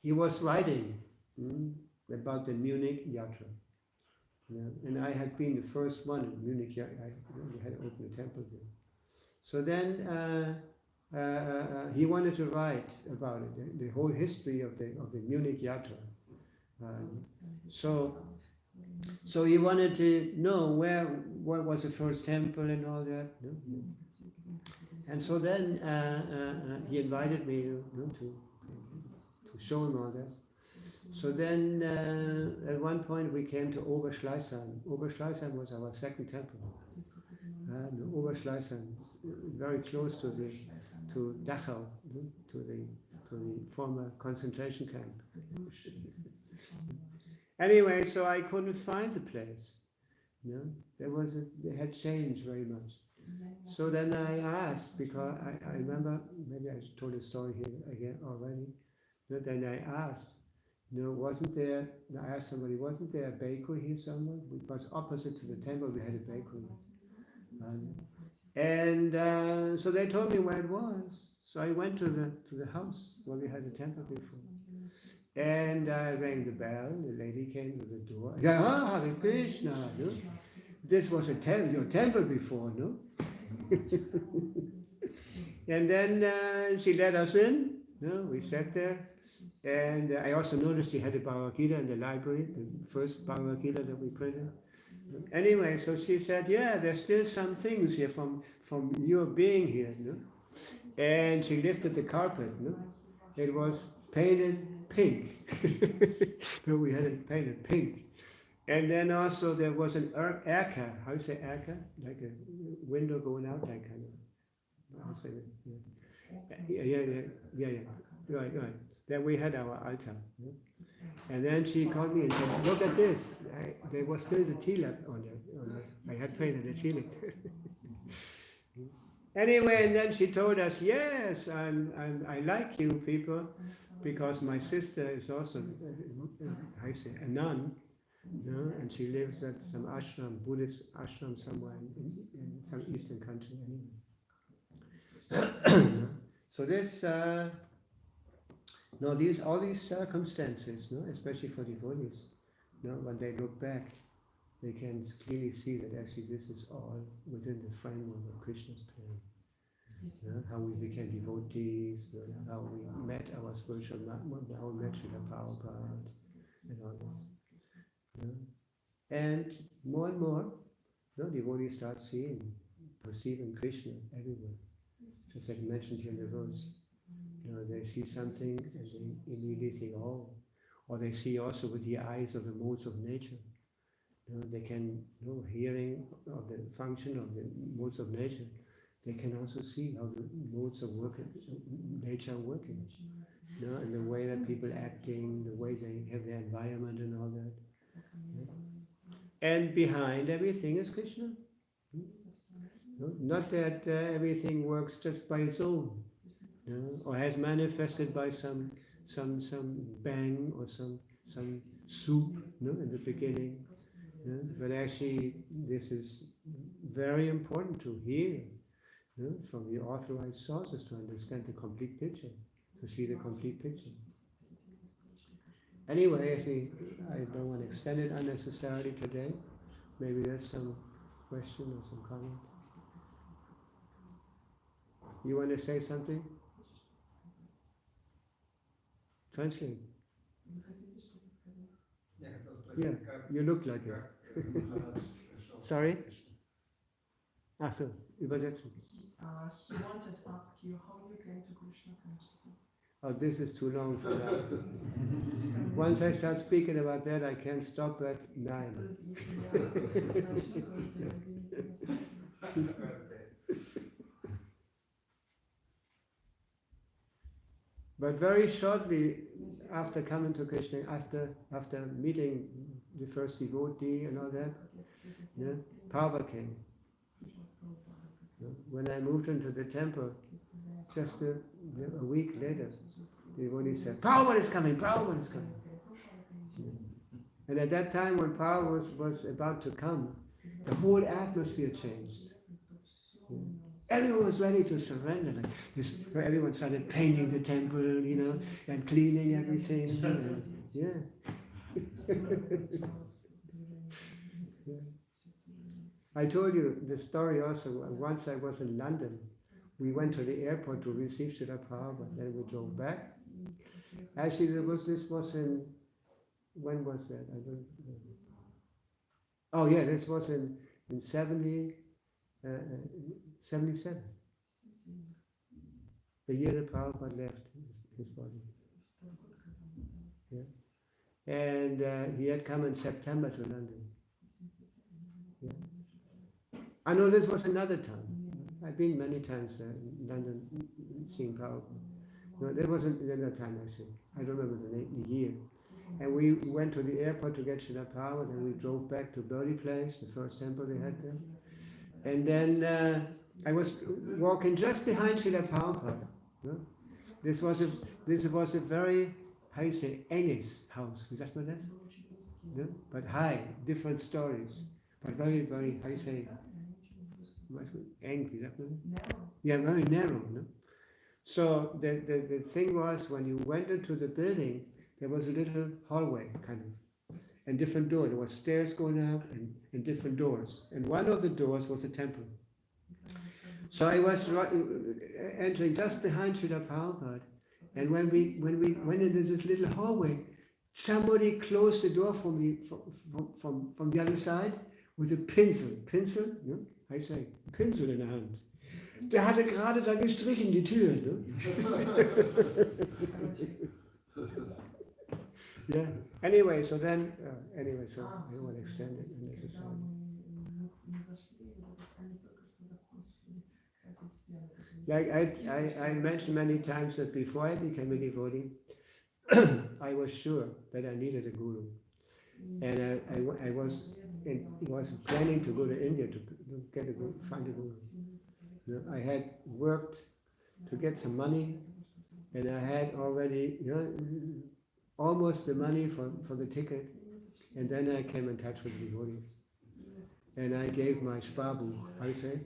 was writing about the Munich Yatra. And I had been the first one in Munich. I had opened a temple there. So then he wanted to write about it, the whole history of the Munich Yatra. So he wanted to know what was the first temple and all that. And so then he invited me to show him all this. So then at one point we came to Oberschleißheim. Oberschleißheim was our second temple. Oberschleißheim, very close to Dachau, to the former concentration camp. Anyway, so I couldn't find the place. They had changed very much. So then I asked, because I remember, maybe I told the story here again already. Then I asked, wasn't there? I asked somebody, wasn't there a bakery here somewhere? Because opposite to the temple we had a bakery. So they told me where it was. So I went to the house where we had the temple before. And I rang the bell, the lady came to the door. Hare Krishna, This was your temple before, no? And then she let us in, we sat there. And I also noticed she had a Bhagavad Gita in the library, the first Bhagavad Gita that we printed. Anyway, so she said, yeah, there's still some things here from your being here, no? And she lifted the carpet, no? It was painted pink. No, we had it painted pink. And then also there was an arca, how you say arca? Like a window going out, that kind of, how say that? Yeah. Right. Then we had our altar. No? And then she called me and said, look at this. There was still the tilak on it. I had painted the tilak. Anyway, and then she told us, yes, I like you people, because my sister is also, I say, a nun, no? And she lives at some ashram, Buddhist ashram somewhere in some eastern country. Anyway. So this, all these circumstances, no, especially for devotees, no, when they look back, they can clearly see that actually this is all within the framework of Krishna's plan. How we became devotees, how we met our spiritual, how we met Srila Prabhupada, and all this. And more, devotees start perceiving Krishna everywhere. Just like mentioned here in the verse. They see something and they immediately think, oh, or they see also with the eyes of the modes of nature. They can, hearing of the function of the modes of nature, they can also see how the modes of nature are working. And the way that people acting, the way they have their environment and all that. And behind everything is Krishna. Not that everything works just by its own. Or has manifested by some bang or some soup, in the beginning. But actually, this is very important to hear from the authorized sources to understand the complete picture, to see the complete picture. Anyway, I don't want to extend it unnecessarily today. Maybe there's some question or some comment. You want to say something? Translate. Yeah, you look like it. Sorry? So, übersetzen. He wanted to ask you how you came to Krishna consciousness. Oh, this is too long for that. Once I start speaking about that, I can't stop at 9. But very shortly after coming to Krishna, after meeting the first devotee and all that, Prabhupada came. When I moved into the temple, just a week later, the devotee said, Prabhupada is coming, Prabhupada is coming. And at that time when Prabhupada was about to come, the whole atmosphere changed. Everyone was ready to surrender. Like this, everyone started painting the temple, and cleaning everything. I told you the story also. Once I was in London, we went to the airport to receive Srila Prabhupada, then we drove back. Actually, this was in, when was that? I don't know. Oh yeah, this was in 77. The year that Prabhupada left his body. Yeah. And he had come in September to London. Yeah. I know this was another time. I've been many times in London seeing Prabhupada. No, there was another time actually. I don't remember the year. And we went to the airport to get Srila Prabhupada, and we drove back to Birdy Place, the first temple they had there. And then I was walking just behind Srila Prabhupada. This was a very, how you say, enges house. Wie sagt man das? But high, different stories. But very, very, how you say, eng, wie sagt man? Yeah, very narrow. No? So the thing was, when you went into the building, there was a little hallway, kind of, and different doors. There was stairs going up and different doors. And one of the doors was a temple. So I was entering just behind Srila Prabhupada, and when we went into this little hallway, somebody closed the door from the other side with a Pinsel, ne? I say, Pinsel in der Hand. Der hatte gerade da gestrichen, die Tür. Ne? Yeah. Anyway, so then, I will extend it unnecessarily. Like I mentioned many times that before I became a devotee, I was sure that I needed a guru, and I was planning to go to India to get a guru, find a guru. You know, I had worked to get some money, and I had already, almost the money for the ticket, and then I came in touch with devotees, and I gave my Sparbuch, I say,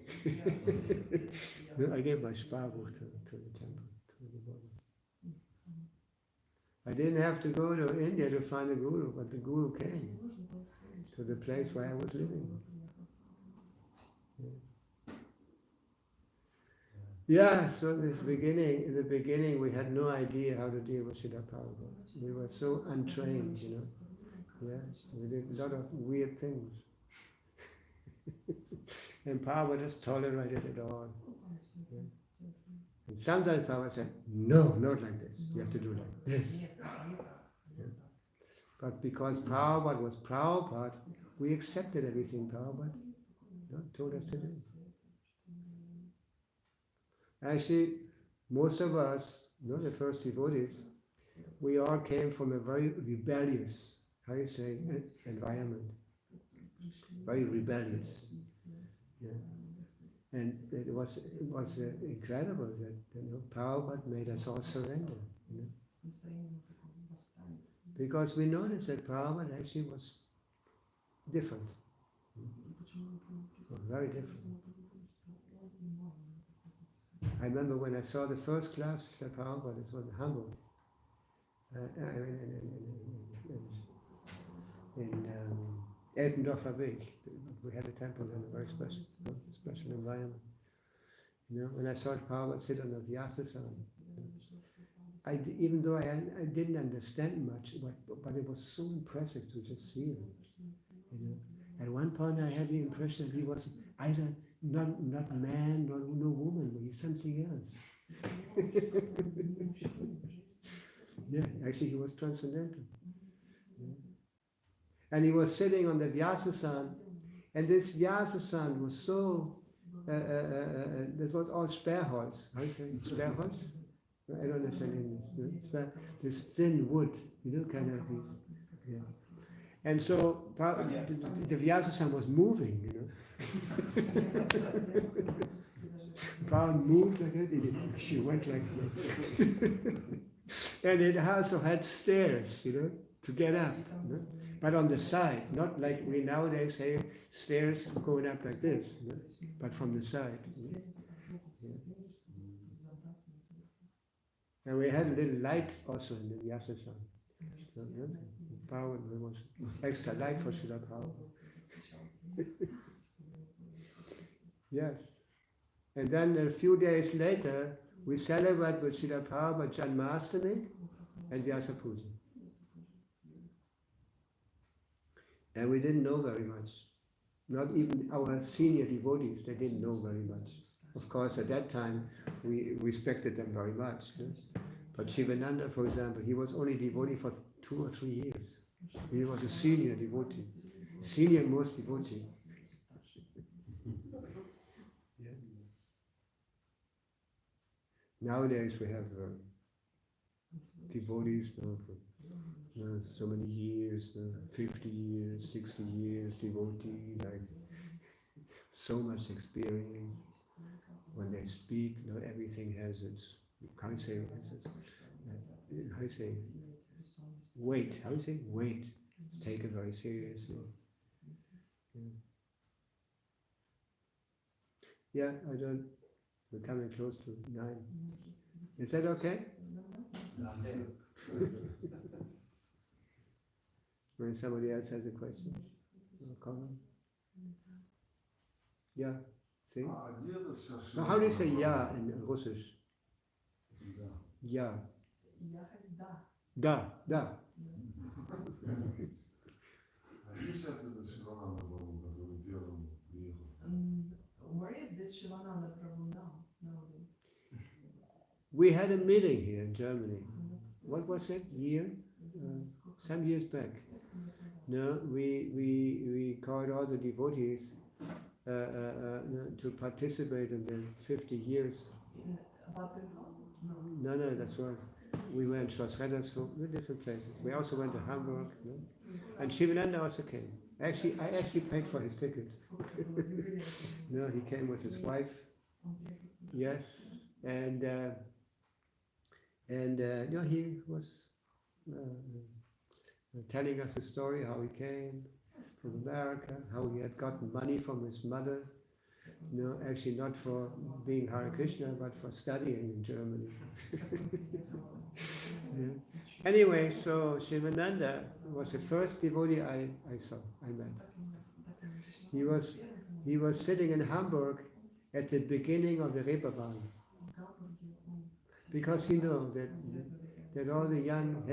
I gave my Sparbuch to the temple, to the devotee. I didn't have to go to India to find a guru, but the guru came to the place where I was living. Yeah, so in the beginning, we had no idea how to deal with Srila Prabhupada. We were so untrained, Yeah, we did a lot of weird things. And Prabhupada just tolerated it all. Yeah. And sometimes Prabhupada said, no, not like this. You have to do like this. Yeah. But because Prabhupada was Prabhupada, we accepted everything Prabhupada told us to do. Actually, most of us, the first devotees, we all came from a very rebellious, environment. Very rebellious. Yeah. And it was incredible that Prabhupada made us all surrender. Because we noticed that Prabhupada actually was different. Very different. I remember when I saw the first class of Prabhupada, it was in Hamburg, in Eltendorfer Weg. We had a temple in a very special environment. When I saw Prabhupada sit on the Vyasasana, even though I didn't understand much, but it was so impressive to just see him. At one point I had the impression that he was either not man, no woman, but he's something else. Yeah, actually he was transcendental. Yeah. And he was sitting on the Vyasasana, and this Vyasasana was so, this was all Sperrholz. How do you say Sperrholz? I don't understand English. This thin wood, kind of these. Yeah. And so the Vyasasana was moving, Prabhupada moved like that, she went like that. And it also had stairs, to get up. But on the side, not like we nowadays say stairs going up like this, but from the side. Yeah. And we had a little light also in the Vyasasana. So, Prabhupada was extra light for Srila Prabhupada. Yes. And then a few days later, we celebrate with Srila Prabhupada Janmashtami and Vyasa Puja. And we didn't know very much. Not even our senior devotees, they didn't know very much. Of course, at that time, we respected them very much. But Shivananda, for example, he was only devotee for 2 or 3 years. He was a senior devotee, senior most devotee. Yeah. Nowadays we have devotees for so many years, 50 years, 60 years, devotee, like so much experience. When they speak, everything has its, how do you say, weight. How do you say weight? It's taken very seriously. Yeah, we're coming close to 9. Is that okay? When somebody else has a question or comment? Yeah, see? Now, how do you say ja in Russisch? Ja. Da. We had a meeting here in Germany. What was it? Some years back. No, we called all the devotees to participate in the 50 years. No, that's right. We went to Schloss different places. We also went to Hamburg. No? And Shivananda also came. I actually paid for his ticket. No, he came with his wife. Yes, and he was telling us a story how he came from America, how he had gotten money from his mother. No, actually not for being Hare Krishna, but for studying in Germany. Yeah. Anyway, so Shivananda was the first devotee I met. He was sitting in Hamburg at the beginning of the Reeperbahn, because he knew that all the young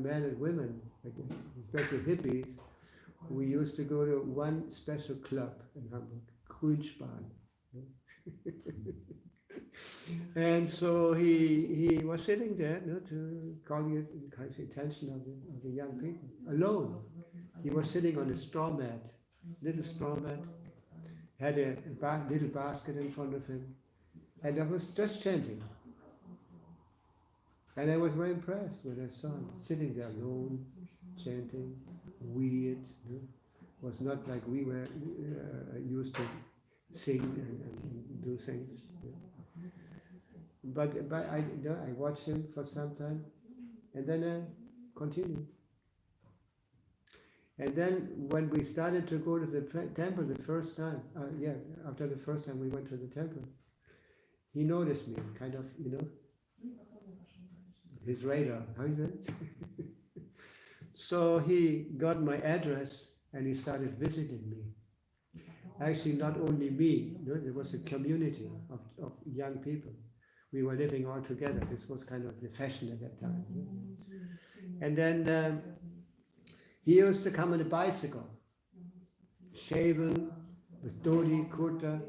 men and women, especially hippies, we used to go to one special club in Hamburg, Grünspan. And so he was sitting there, to calling the attention of the young people, alone. He was sitting on a straw mat, little straw mat, had a little basket in front of him, and I was just chanting. And I was very impressed when I saw him sitting there alone, chanting, weird. Was not like we were used to sing and do things. But I watched him for some time, and then I continued. And then when we started to go to the temple the first time, after the first time we went to the temple, he noticed me, kind of, his radar, how is it? So he got my address and he started visiting me. Actually, not only me, there was a community of young people. We were living all together. This was kind of the fashion at that time. And then he used to come on a bicycle, shaven, with dhoti, kurta,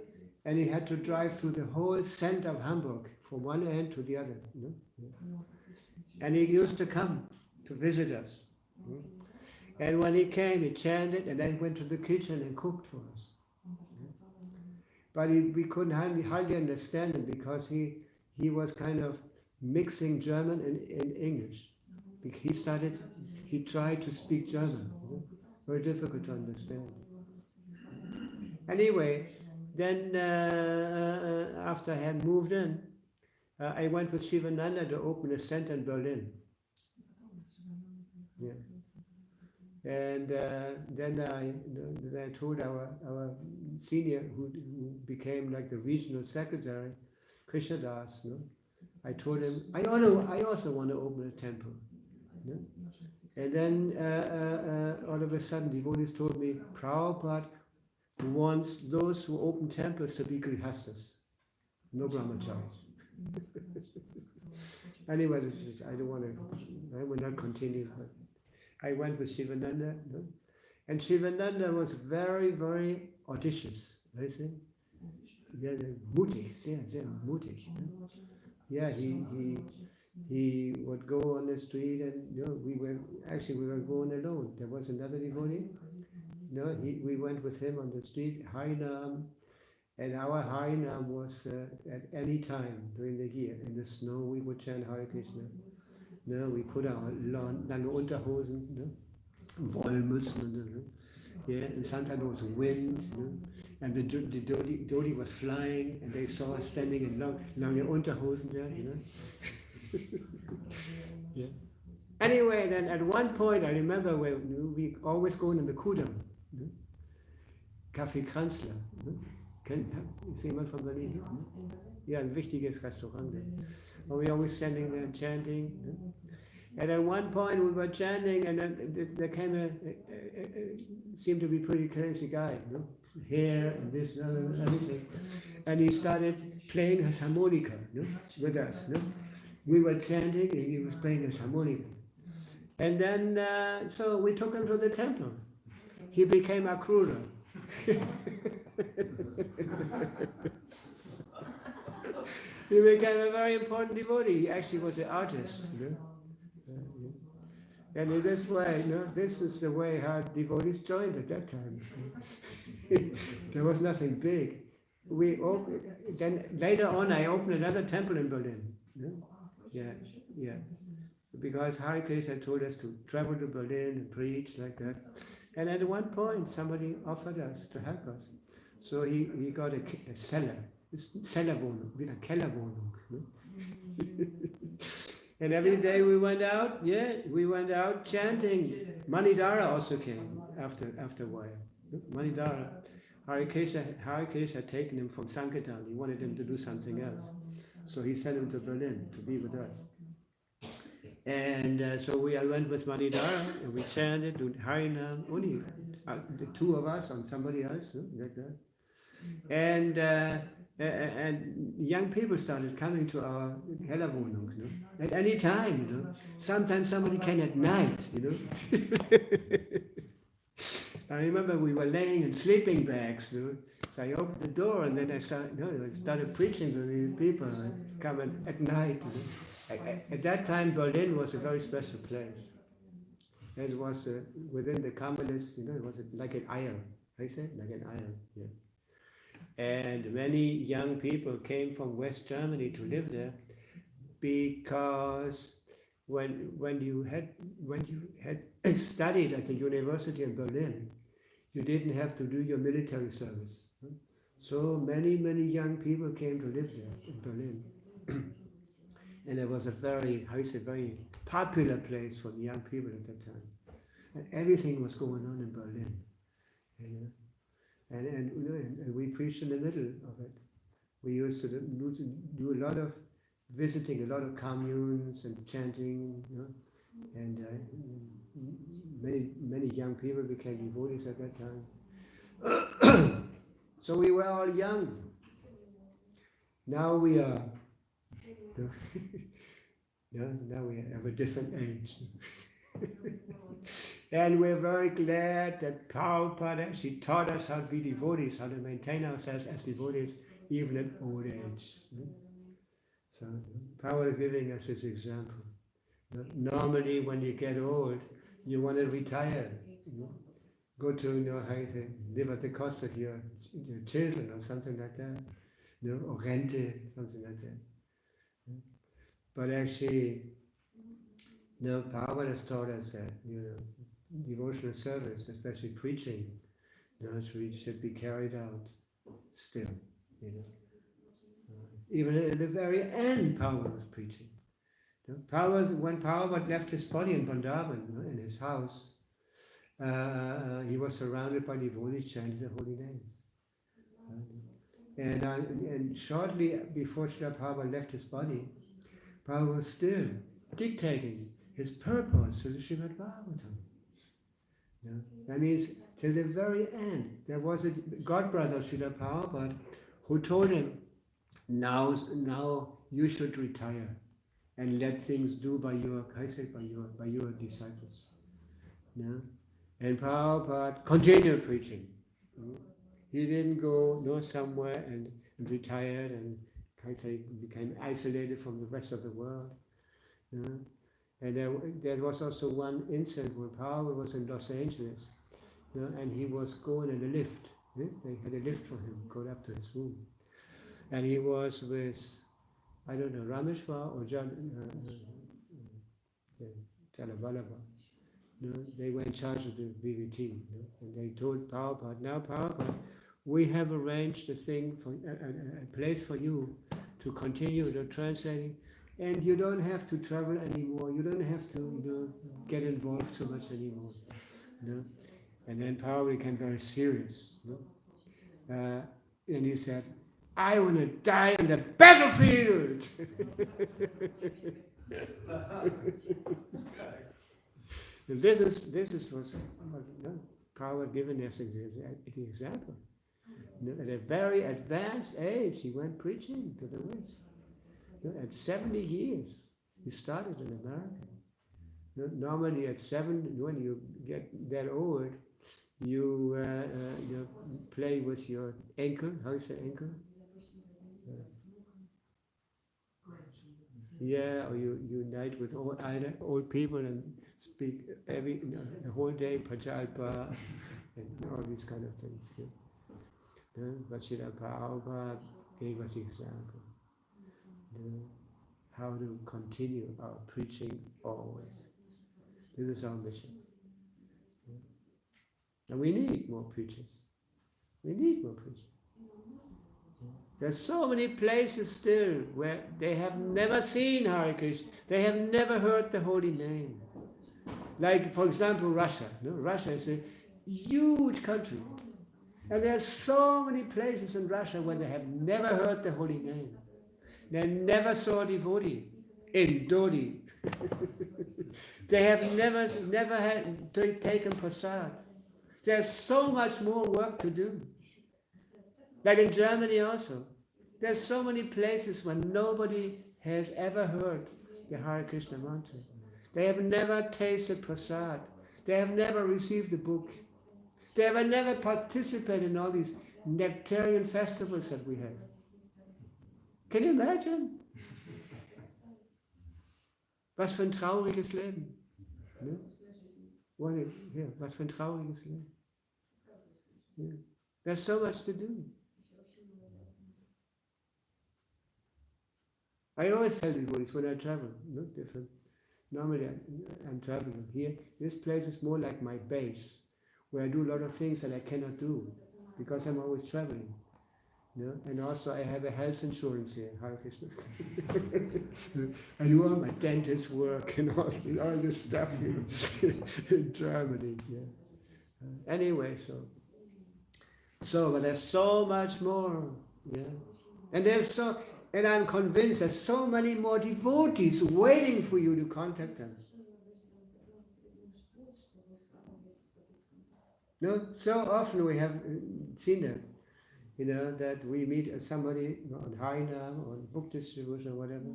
and he had to drive through the whole center of Hamburg, from one end to the other. And he used to come to visit us. And when he came, he chanted, and then went to the kitchen and cooked for us. But we couldn't hardly understand him, because he was kind of mixing German and English. He tried to speak German. Very difficult to understand. Anyway, then after I had moved in, I went with Shivananda to open a center in Berlin. Yeah. And then I told our senior, who became like the regional secretary, Krishnadas, I told him, I also want to open a temple. And then all of a sudden, devotees told me, Prabhupada wants those who open temples to be grihastas, no brahmacharis. Anyway, I will not continue. But I went with Shivananda, and Shivananda was very, very audacious. Yeah, mutig, sehr mutig. Yeah, he would go on the street, and we were going alone. There was another devotee. We went with him on the street, Harinam, and our Harinam was at any time during the year. In the snow, we would chant Hare Krishna. We put our lange Unterhosen, Wollmützen, and sometimes there was wind, and the dhoti was flying, and they saw us standing in lange Unterhosen there, Yeah. Anyway, then at one point, I remember when we always going in the Kudam, Café Kranzler. Ist jemand von Berlin? Ja, ein wichtiges Restaurant. And we always standing there chanting. And at one point we were chanting, and then there came seemed to be pretty crazy guy, hair and this and everything. And he started playing his harmonica with us. We were chanting, and he was playing his harmonica. And then, so we took him to the temple. He became a Akrura. He became a very important devotee. He actually was an artist. And in this way, this is the way how devotees joined at that time. There was nothing big. Then later on, I opened another temple in Berlin. Yeah. Because Hare Krishna told us to travel to Berlin and preach like that. And at one point, somebody offered us to help us. So he got a cellar. Cellarwohnung, with a Kellerwohnung. And every day we went out, chanting. Manidara also came after a while. Manidara. Hare Krishna had taken him from Sankirtan. He wanted him to do something else. So he sent him to Berlin to be with us. And so I went with Manidara and we chanted Harinam, only the two of us and somebody else, like that. And young people started coming to our Kellerwohnung, at any time, Sometimes somebody came at night, I remember we were laying in sleeping bags, So I opened the door and then I started preaching to these people come at night. At that time, Berlin was a very special place. It was within the communists, it was like an isle. I said, like an isle, yeah. And many young people came from West Germany to live there because when you had studied at the university in Berlin, you didn't have to do your military service. So many young people came to live there in Berlin. And it was a very popular place for the young people at that time. And everything was going on in Berlin. And we preached in the middle of it. We used to do a lot of visiting, a lot of communes and chanting, and many young people became devotees at that time. So we were all young. Now we are, now we have a different age. And we're very glad that Prabhupada actually taught us how to be devotees, how to maintain ourselves as devotees, even at old age. So Prabhupada giving us this example. Normally, when you get old, you want to retire. Go to, live at the cost of your children or something like that. Or rente, something like that. But actually, Prabhupada has taught us that, devotional service, especially preaching, should be carried out still, Even at the very end, Prabhupada was preaching. When Prabhupada left his body in Vrindavan, in his house, he was surrounded by devotees chanting the holy names. And shortly before Srila Prabhupada left his body, Prabhupada was still dictating his purpose to the Srimad Bhagavatam. That means till the very end, there was a godbrother of Srila Prabhupada who told him, now you should retire and let things do by your disciples. And Prabhupada continued preaching. He didn't go somewhere and retired and became isolated from the rest of the world. And there was also one incident when Prabhupada was in Los Angeles, and he was going in a lift. They had a lift for him, going up to his room. And he was with, I don't know, Rameshwar or Jalabalaba. They were in charge of the BVT. And they told Prabhupada, now Prabhupada, we have arranged a thing, a place for you to continue the translating. And you don't have to travel anymore. You don't have to get involved so much anymore. And then Prabhupada became very serious. And he said, I want to die on the battlefield. And this was Prabhupada given us the example. At a very advanced age, he went preaching to the West. At 70 years, he started in America. Normally at 7, when you get that old, you play with your ankle. How is the ankle? Yeah, or you unite with old people and speak the whole day, Pajalpa, and all these kind of things. But Srila Prabhupada gave us example. How to continue our preaching always. This is our mission. And we need more preachers. We need more preachers. There's so many places still where they have never seen Hare Krishna. They have never heard the holy name. Like, for example, Russia. Russia is a huge country. And there's so many places in Russia where they have never heard the holy name. They never saw a devotee in Dodi. They have never had taken prasad. There's so much more work to do. Like in Germany also. There's so many places where nobody has ever heard the Hare Krishna mantra. They have never tasted prasad. They have never received the book. They have never participated in all these nectarian festivals that we have. Can you imagine? Was für ein trauriges Leben. Ne? Was für ein trauriges Leben. Yeah. There's so much to do. I always tell devotees when I travel, different. Normally I'm traveling here. This place is more like my base, where I do a lot of things that I cannot do, because I'm always traveling. And also I have a health insurance here, Hare Krishna. I do all my dentist work and all this stuff in Germany. Yeah. Anyway, but there's so much more. Yeah. And I'm convinced there's so many more devotees waiting for you to contact them. So often we have seen that. That we meet somebody on Harinam or on book distribution or whatever,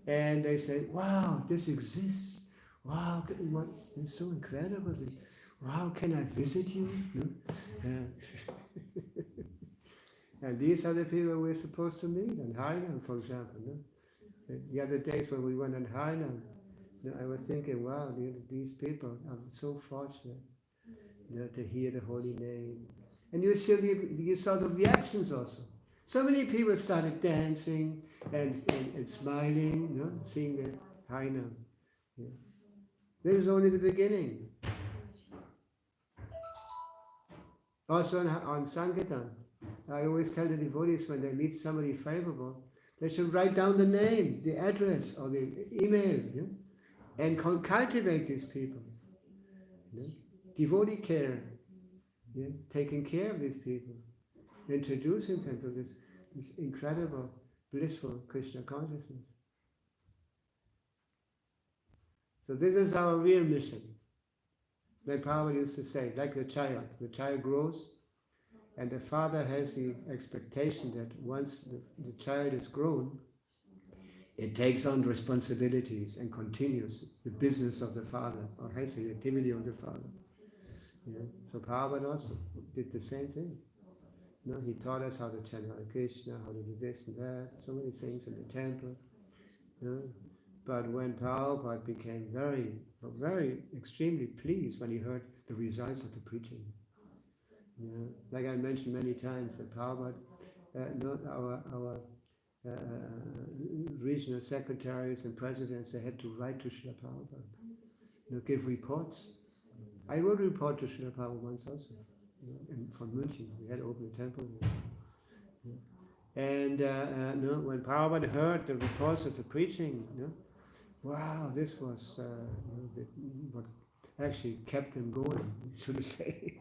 and they say, wow, this exists. Wow, it's so incredible. Wow, can I visit you? And these are the people we're supposed to meet on Harinam, for example. The other days when we went on Harinam, I was thinking, wow, these people are so fortunate to hear the holy name. And you saw the reactions also. So many people started dancing and smiling, seeing the Harinam. Yeah. This is only the beginning. Also on Sankirtan, I always tell the devotees when they meet somebody favorable, they should write down the name, the address, or the email, and cultivate these people. Devotee care. Taking care of these people, introducing them to this incredible, blissful Krishna consciousness. So this is our real mission. Like Prabhupada used to say, like the child grows, and the father has the expectation that once the child is grown, it takes on responsibilities and continues the business of the father, or has the activity of the father. So Prabhupada also did the same thing. He taught us how to chant Hare Krishna, how to do this and that, so many things in the temple. But when Prabhupada became very, very extremely pleased when he heard the results of the preaching. Like I mentioned many times, that Prabhupada, our regional secretaries and presidents, they had to write to Srila Prabhupada, give reports. I wrote a report to Srila Prabhupada once also, from München. We had opened a temple. And when Prabhupada heard the reports of the preaching, wow, this was what actually kept him going, so to say.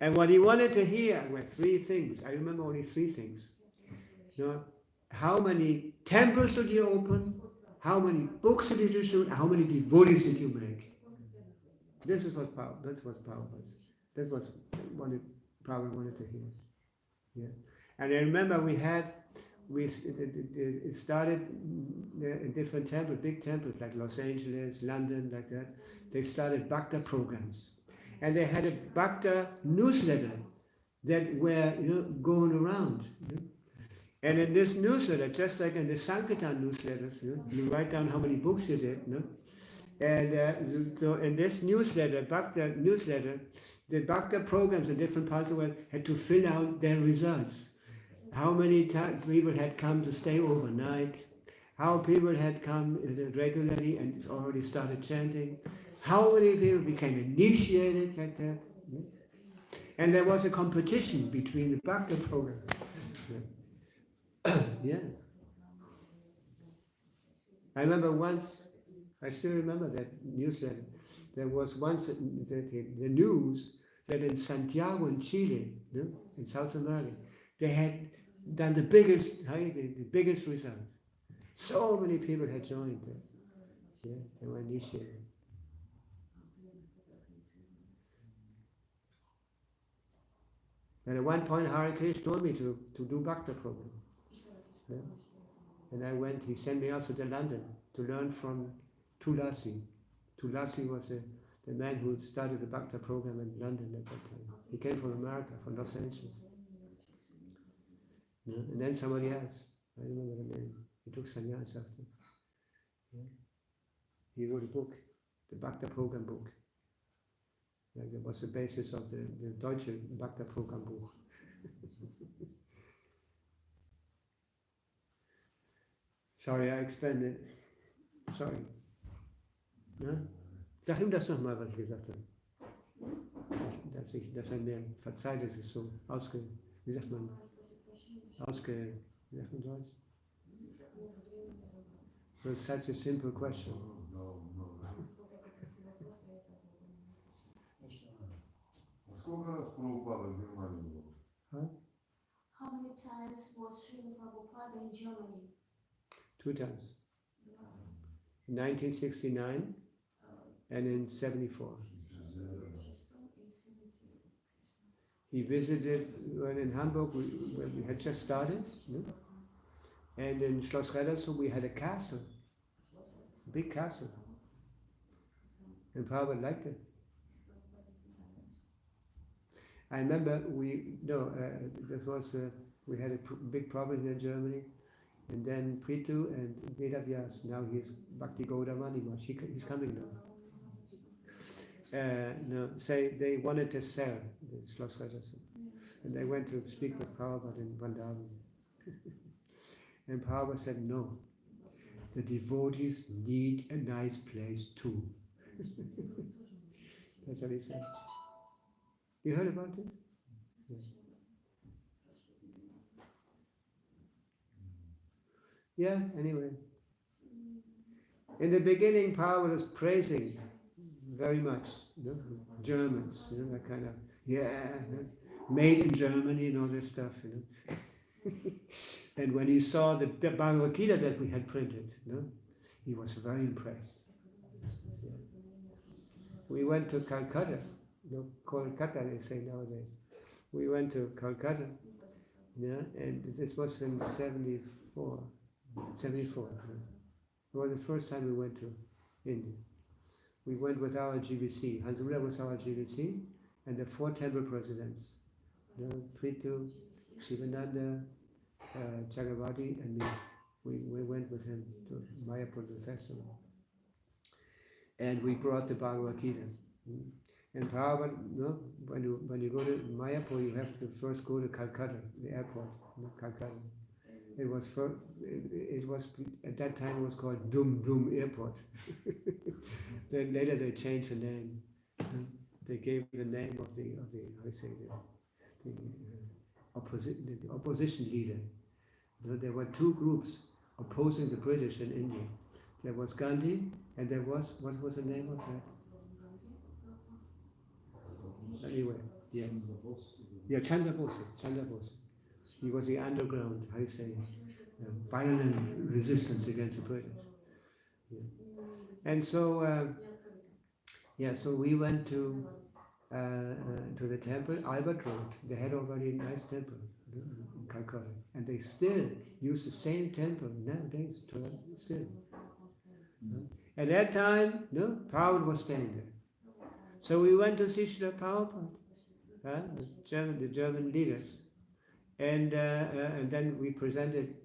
And what he wanted to hear were three things. I remember only three things. How many temples did you open? How many books did you distribute? How many devotees did you make? This was Prabhupada. That was what Prabhupada wanted to hear. Yeah. And I remember it started in different temples, big temples like Los Angeles, London, like that, they started Bhakti programs. And they had a Bhakti newsletter that were going around. And in this newsletter, just like in the Sankirtan newsletters, you write down how many books you did. And so in this newsletter, Bhakti newsletter, the Bhakti programs in different parts of the world had to fill out their results. How many people had come to stay overnight, how people had come regularly and already started chanting, how many people became initiated like that. And there was a competition between the Bhakti programs. Yeah. I remember once, I still remember that newsletter. There was once the news that in Santiago in Chile, in South America, they had done the biggest result. So many people had joined this. Yeah, they were initiated. And at one point, Harikrishna told me to do Bhakti program. Yeah. And I went, he sent me also to London to learn from Tulasi. Tulasi was the man who started the Bhakti program in London at that time. He came from America, from Los Angeles. Yeah. And then somebody else, I don't remember the name, he took sannyas after. Yeah. He wrote a book, the Bhakti program book. Like that was the basis of the Deutsche Bhakti program book. Sorry, I explained it. Sorry. Ja? Sag ihm das nochmal, was ich gesagt habe. Dass er mir verzeiht, dass es so wie sagt man Deutsch? It was such a simple question. Сколько раз Прабхупада в Германии был? How many times was Srila Prabhupada in Germany? 2 times. In 1969 and in 74. He visited when in Hamburg when we had just started, and in Schloss Rellershausen we had a castle, a big castle, and Prabhupada liked it. I remember we had a big problem in Germany, and then Prithu and Vedavyas, now he's Bhakti Gaudamani, he's coming now. They wanted to sell the Schloss Rellershausen, and they went to speak with Prabhupada in Vrindavan. And Prabhupada said, no, the devotees need a nice place too. That's what he said. You heard about this? Yeah, anyway. In the beginning, Prabhupada was praising very much Germans, that kind of, made in Germany and all this stuff, And when he saw the Bhagavad Gita that we had printed, he was very impressed. Yeah. We went to Calcutta, Kolkata they say nowadays. We went to Calcutta, and this was in 74. It was the first time we went to India. We went with our GBC. Hansula was our GBC, and the 4 temple presidents, Prithu, Shivananda, Chakravarti, and me. We went with him to Mayapur festival. And we brought the Bhagavad Gita. And Prabhupada, when you go to Mayapur, you have to first go to Calcutta, the airport, Calcutta. It was at that time it was called Dum Airport. Then later they changed the name. They gave the name of the opposition leader. There were 2 groups opposing the British in India. There was Gandhi, and there was, what was the name of that? Anyway, Chandra Bose. He was the underground, violent resistance against the British. Yeah. And so, so we went to the temple, Albert Road. They had already a nice temple, Calcutta, and they still use the same temple nowadays. Still, at that time, no, Prabhupada was staying there. So we went to see Srila Prabhupada, the German leaders, and then we presented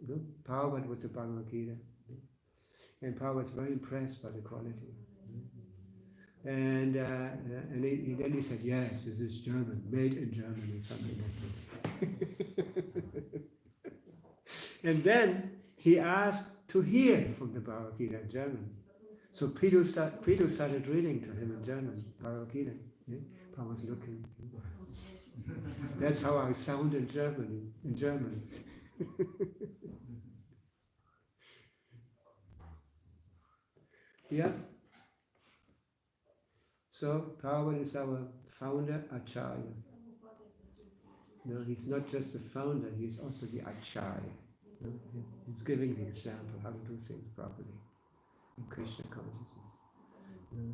Prabhupada with the Bhagavad Gita, and Prabhupada was very impressed by the quality. And then he said, yes, this is German, made in Germany, something like that. And then he asked to hear from the Bhagavad Gita in German. So Prithu started reading to him in German, Bhagavad Gita. Yeah? Prabhupada was looking. That's how I sound in German. Yeah. So Prabhupada is our founder, Acharya. No, he's not just the founder, he's also the Acharya. No? He's giving the example how to do things properly in Krishna consciousness. No?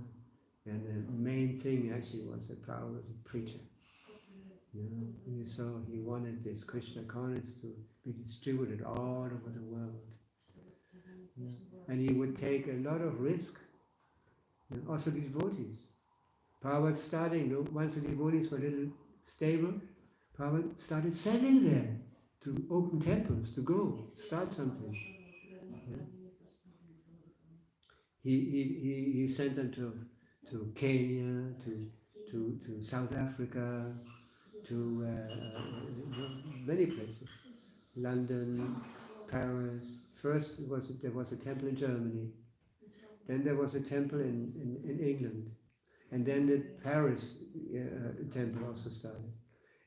And the main thing actually was that Prabhupada was a preacher. No? So he wanted this Krishna consciousness to be distributed all over the world. No? And he would take a lot of risk. No? Also the devotees. Prabhupada starting, once the devotees were a little stable, Prabhupada started sending them to open temples, to go, start something. Yeah. He sent them to Kenya, to South Africa, to many places. London, Paris. First there was a temple in Germany, then there was a temple in England. And then the Paris temple also started.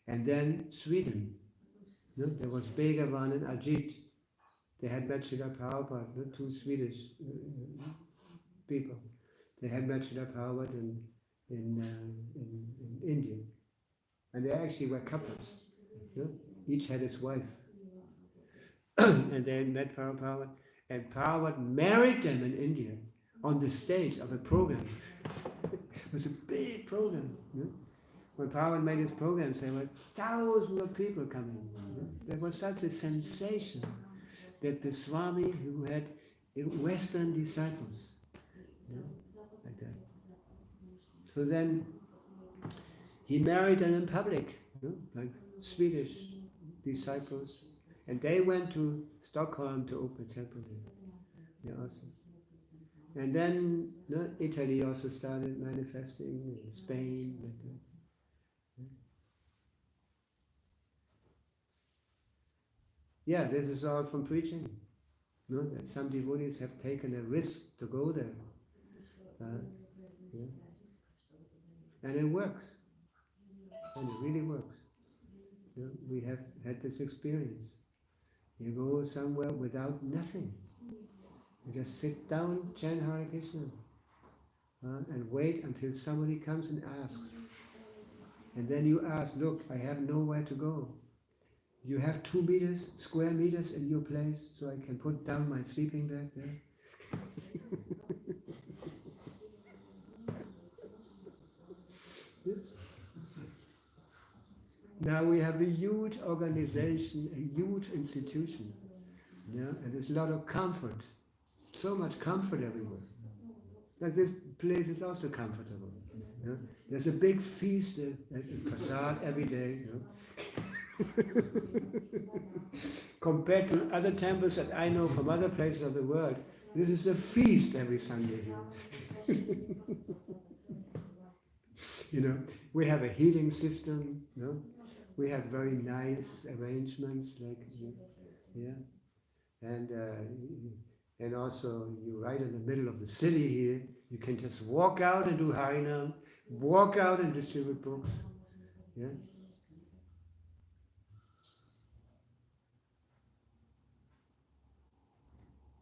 And then Sweden. No? There was Begavan and Ajit. They had met Srila Prabhupada, two Swedish people. They had met Srila Prabhupada in India. And they actually were couples. No? Each had his wife. And they met Prabhupada. And Prabhupada married them in India on the stage of a program. It was a big program. Yeah? When Prabhupada made his programs, there were thousands of people coming. Yeah? There was such a sensation that the Swami, who had Western disciples, like that. So then he married them in public, like Swedish disciples, and they went to Stockholm to open a temple there. Yeah, also. And then Italy also started manifesting, in Spain, like that. Yeah, this is all from preaching. That some devotees have taken a risk to go there. Yeah. And it works. And it really works. We have had this experience. You go somewhere without nothing. You just sit down, chant Hare Krishna, and wait until somebody comes and asks. And then you ask, look, I have nowhere to go. You have 2 square meters in your place, so I can put down my sleeping bag there. Yes. Now we have a huge organization, a huge institution, and there's a lot of comfort. So much comfort everywhere. Like this place is also comfortable. There's a big feast at Prasad every day. Compared to other temples that I know from other places of the world, this is a feast every Sunday here. We have a heating system. We have very nice arrangements, and also you're right in the middle of the city here. You can just walk out and do Harinam, walk out and distribute books. Yeah.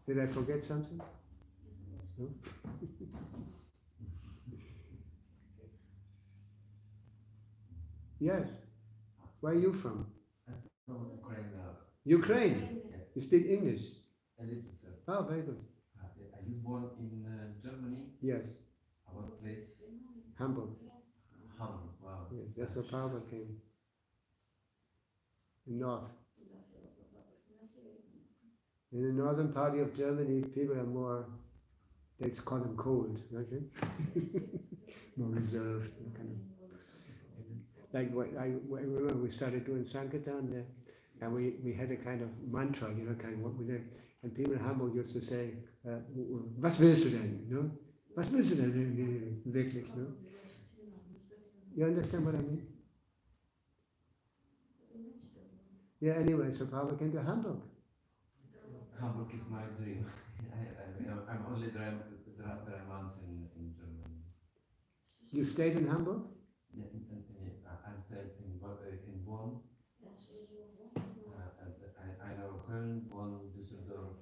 Did I forget something? No? Yes. Where are you from? From Ukraine. Ukraine? Yeah. You speak English? A little, sir. Oh, very good. Are you born in Germany? Yes. What place? Hamburg. Hamburg. Wow. Yes, that's where Prabhupada came. In north. In the northern part of Germany, people are more, they call them cold, don't they? More reserved, kind of. Like I remember we started doing Sankirtan there, and we had a kind of mantra, kind of what we did. And people in Hamburg used to say, was willst du denn? Was willst du denn wirklich? You understand what I mean? Yeah, anyway, so Papa came to Hamburg. Hamburg is my dream. I'm only there months in Germany. You stayed in Hamburg? Yeah, I stayed in Bonn. I know Köln, Bonn, Düsseldorf,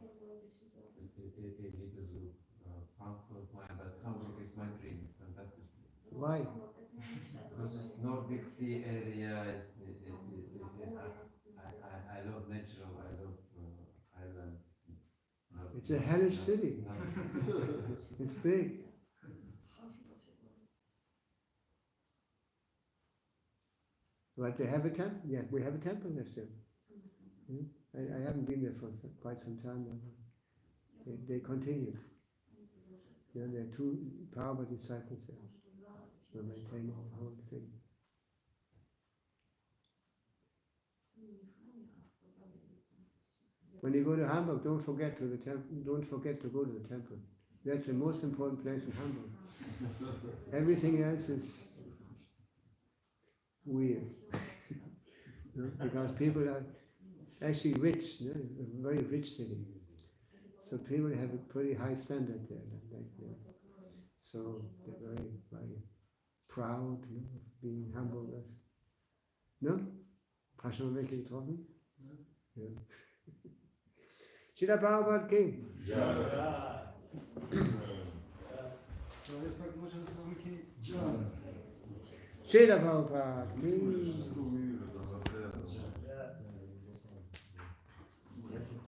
Frankfurt, but Hamburg is my dream. It's fantastic. Why? Because it's Nordic Sea area. I love nature. I love islands. It's a hellish city. It's big. But they have a temple? Yeah, we have a temple there still. I haven't been there for quite some time now. They continue. Yeah, there are 2 powerful disciples there. They're maintaining the whole thing. When you go to Hamburg, don't forget to go to the temple. That's the most important place in Hamburg. Everything else is weird. Because people are actually rich, a very rich city. So people have a pretty high standard there. So they're very, very proud of being Hamburgers. No? Hast du schon welche getroffen? Ja. Srila Prabhupada King. Srila Prabhupada King.